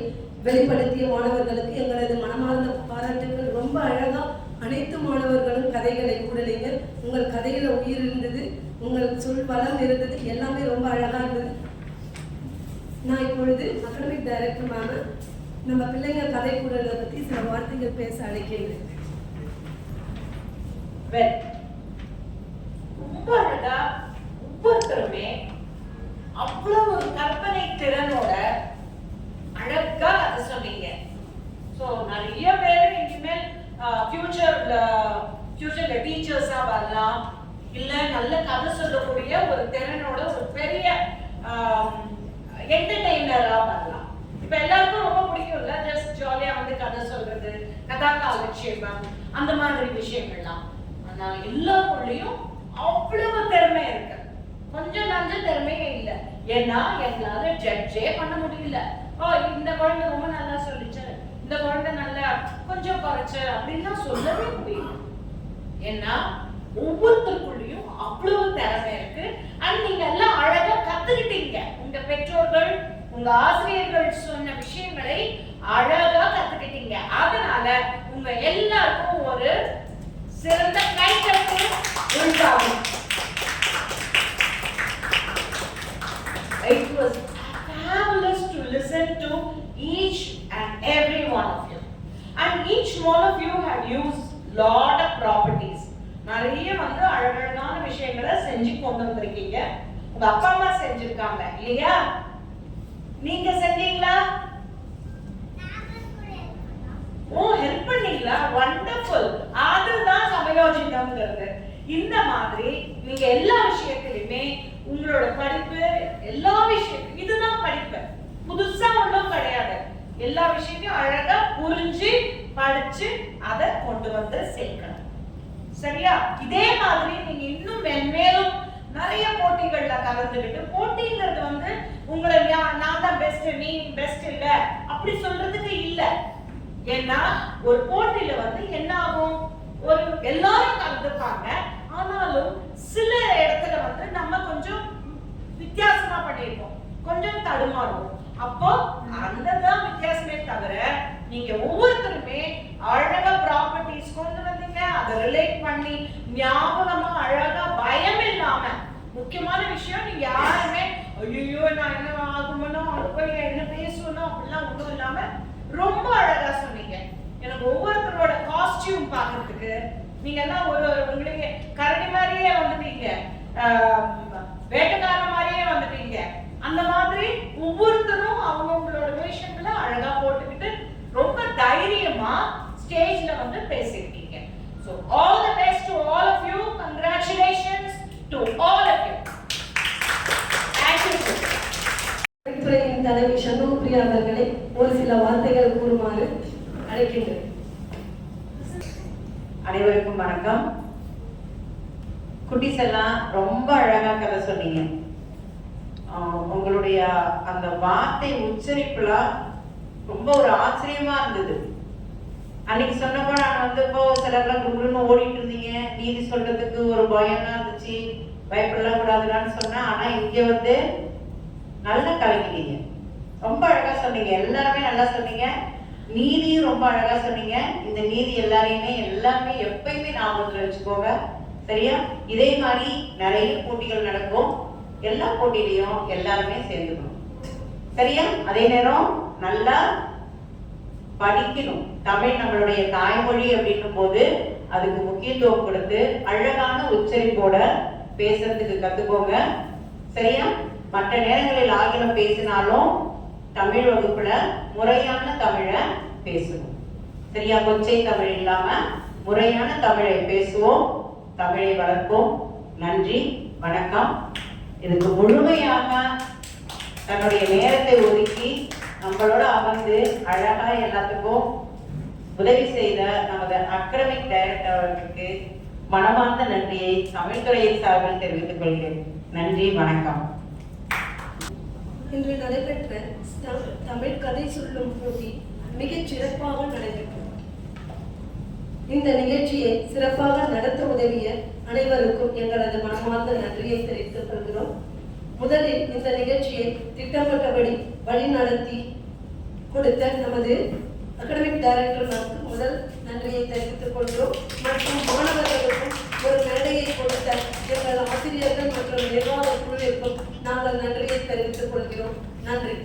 Speaker 1: வெளிப்படுத்திய மாணவர்களுக்கு எங்களது மனமார்ந்த பாராட்டுகள். ரொம்ப அழகா அனைத்து மாணவர்களும் கதைகளை கூறலீங்க. உங்கள் கதையில உயிர் இருந்தது, உங்கள் சொல் பலம் இருந்தது, எல்லாமே ரொம்ப அழகா இருந்தது. நான் இப்பொழுது அகாடமிக் டைரக்டர் மேம் நம்ம பிள்ளைங்க கதை கூறலை பற்றி சில வார்த்தைகள் பேச அழைக்கின்றேன்.
Speaker 6: ரொம்ப அழகா ஒவ்வொருத்தருமே அவ்வளவு ஒரு கற்பனை திறனோட அழகா அதை சொன்னீங்க. ஸோ நிறைய பேர் இனிமேல் ஃபியூச்சர்ல டீச்சர்ஸா வரலாம், இல்ல நல்ல கதை சொல்லக்கூடிய ஒரு திறனோட ஒரு பெரிய என்டர்டெய்னரா வரலாம். இப்ப எல்லாருக்கும் ரொம்ப பிடிக்கும்ல, ஜஸ்ட் ஜாலியா வந்து கதை சொல்றது, கதா காலட்சேபம், அந்த மாதிரி விஷயங்கள்லாம். ஆனா எல்லாருக்குள்ளயும் அவ்வளவு திறமை இருக்கு. கொஞ்சம் நஞ்ச திறமையே இல்லை. ஏன்னா எங்களால ஜட்ஜே பண்ண முடியல. இந்த குழந்தை ரொம்ப நல்லா சொல்லிச்சு, இந்த குழந்தை நல்லா கொஞ்சம் குறைச்சு அப்படின்லாம் சொல்லவே முடியல. ஏன்னா ஒவ்வொருத்தருக்குள்ளயும் அவ்வளவு திறமை இருக்கு. அண்ட் நீங்க எல்லாம் அழகா கத்துக்கிட்டீங்க. உங்க பெற்றோர்கள், உங்க ஆசிரியர்கள் சொன்ன விஷயங்களை அழகா கத்துக்கிட்டீங்க. அதனால உங்க எல்லாருக்கும் ஒரு சிறந்த கைத்தட்டு உண்டாகும். It was fabulous to listen to each and every one of you. And each one of you have used lot of properties. நிறைய வந்து அழகழகான விஷயங்களை செஞ்சு கொண்டு வந்திருக்கீங்க. உங்க அப்பா அம்மா செஞ்சிருக்காங்க இல்லையா? நீங்க செஞ்சீங்களா? ஹெல்ப் பண்ணீங்களா? வண்டர்ஃபுல். அதுதான் சமயோஜிதம்ங்கிறது. இந்த மாதிரி நீங்க எல்லா விஷயத்திலுமே உங்களோட படிப்பு, எல்லா விஷயத்தையும், இதுதான் படிப்பு, புதுசா ஒன்றும் கிடையாது. எல்லா விஷயத்தையும் அழகா புரிஞ்சு படிச்சு அதை கொண்டு வந்து சேர்க்கணும். சரியா? இதே மாதிரி நீங்க இன்னும் மென்மேலும் நிறைய போட்டிகள்ல கலந்துக்கிட்டு, போட்டிங்கிறது வந்து உங்களை நான் தான் பெஸ்ட், நீ பெஸ்ட் இல்ல அப்படி சொல்றதுக்கு இல்ல. ஏன்னா ஒரு போட்டியில வந்து என்ன ஆகும், ஒரு எல்லாரும் கலந்துப்பாங்க. ஆனாலும் சில இடத்துல வந்து நம்ம கொஞ்சம் வித்தியாசமா பண்ணிருப்போம், கொஞ்சம் தடுமாறுவோம். அப்போ அந்ததான் வித்தியாசமே தவிர நீங்க ஒவ்வொருத்தருமே அழகா ப்ராப்பர்ட்டிஸ் கொண்டு வந்தீங்க, அதை ரிலேட் பண்ணி ஞாபகமா அழகா பயம் இல்லாம. முக்கியமான விஷயம், நீங்க யாருமே ஐயோ நான் என்ன ஆகுமோ, அது போய் என்ன பேசணும் அப்படிலாம் ஒன்றும் இல்லாம ரொம்ப அழகா சொன்னீங்க. எனக்கு ஒவ்வொருத்தரோட காஸ்டியூம் பார்க்கறதுக்கு நீங்க எல்லாம் ஒரு உங்களுக்கு கரடி மாதிரியே வந்துட்டீங்க, வேட்டைக்கார மாதிரியே வந்துட்டீங்க. அந்த மாதிரி ஒவ்வொருத்தரும் அவங்களோட வேஷங்களை அழகா போட்டுக்கிட்டு ரொம்ப தைரியமா ஸ்டேஜ்ல வந்து பேசியிருக்கீங்க. So all the best to all of you. Congratulations to all of you. Thank you.
Speaker 1: தலைவி சண்முகப்பிரியா அவர்களை ஒரு சில வார்த்தைகள் கூறுமாறு அழைக்கின்றேன்.
Speaker 7: அனைவருக்கும் வணக்கம். குட்டீஸ் எல்லாம் ரொம்ப அழகா கதை சொன்னீங்க. உங்களுடைய அந்த வார்த்தை உச்சரிப்புல ரொம்ப ஒரு ஆச்சரியமா இருந்தது. அன்னைக்கு சொன்னப்போ நான் வந்தப்போ சிலர்லாம் குடுன்னு ஓடிட்டு இருந்தீங்க, நீதி சொல்றதுக்கு ஒரு பயம்லாம் இருந்துச்சு, பயப்படலாம் கூடாதுன்னு சொன்னா. ஆனா இங்க வந்து நல்லா கலக்கிட்டீங்க, ரொம்ப அழகா சொன்னீங்க, எல்லாருமே நல்லா சொன்னீங்க. நீதியும் ரொம்ப அழகா சொன்னீங்க. இந்த நீதி எல்லாமே எப்பயுமே ஞாபகத்துல வச்சுக்கோங்க, சரியா? இதே மாதிரி நிறைய போட்டிகள் நடக்கும், எல்லா போட்டியிலையும் எல்லாருமே சேர்ந்துக்கணும், சரியா? அதே நேரம் நல்லா படிக்கணும். தமிழ் நம்மளுடைய தாய்மொழி அப்படின்னும் போது அதுக்கு முக்கியத்துவம் கொடுத்து அழகான உச்சரிப்போட பேசுறதுக்கு கத்துக்கோங்க, சரியா? மற்ற நேரங்களில் ஆங்கிலம் பேசினாலும் தமிழ் வகுப்புல முறையான தமிழை பேசணும், சரியா? கொச்சை தமிழ் இல்லாம முறையான தமிழை பேசுவோம், தமிழை வளர்ப்போம். நன்றி, வணக்கம். இதுக்கு முழுமையாக தன்னுடைய நேரத்தை ஒதுக்கி நம்மளோட அமர்ந்து அழகா எல்லாத்துக்கும் உதவி செய்த நமது அகாடமிக் டைரக்டர் அவர்களுக்கு மனமார்ந்த நன்றியை தமிழ்துறையின் சார்பில் தெரிவித்துக் கொள்கிறேன். நன்றி, வணக்கம்.
Speaker 1: இன்று நடைபெற்ற தமிழ் கதை சொல்லும் போட்டி மிகச் சிறப்பாக நடைபெற்றது. இந்த நிகழ்ச்சியை சிறப்பாக நடத்த உதவிய அனைவருக்கும் எங்களது மனமார்ந்த நன்றியை தெரிவித்துக் கொள்கிறோம். முதலில் இந்த நிகழ்ச்சியை திட்டமிட்டபடி வழிநடத்தி கொடுத்த நமது அகாடமிக் டைரக்டருக்கு முதல் நன்றியை தெரிவித்துக் கொள்கிறோம். மற்றும் மாணவர்களுக்கும் ஒரு மேடையை கொடுத்த எங்கள் ஆசிரியர்கள் மற்றும் நிர்வாக குழுவிற்கும் நாங்கள் நன்றியை தெரிவித்துக் கொள்கிறோம். நன்றி.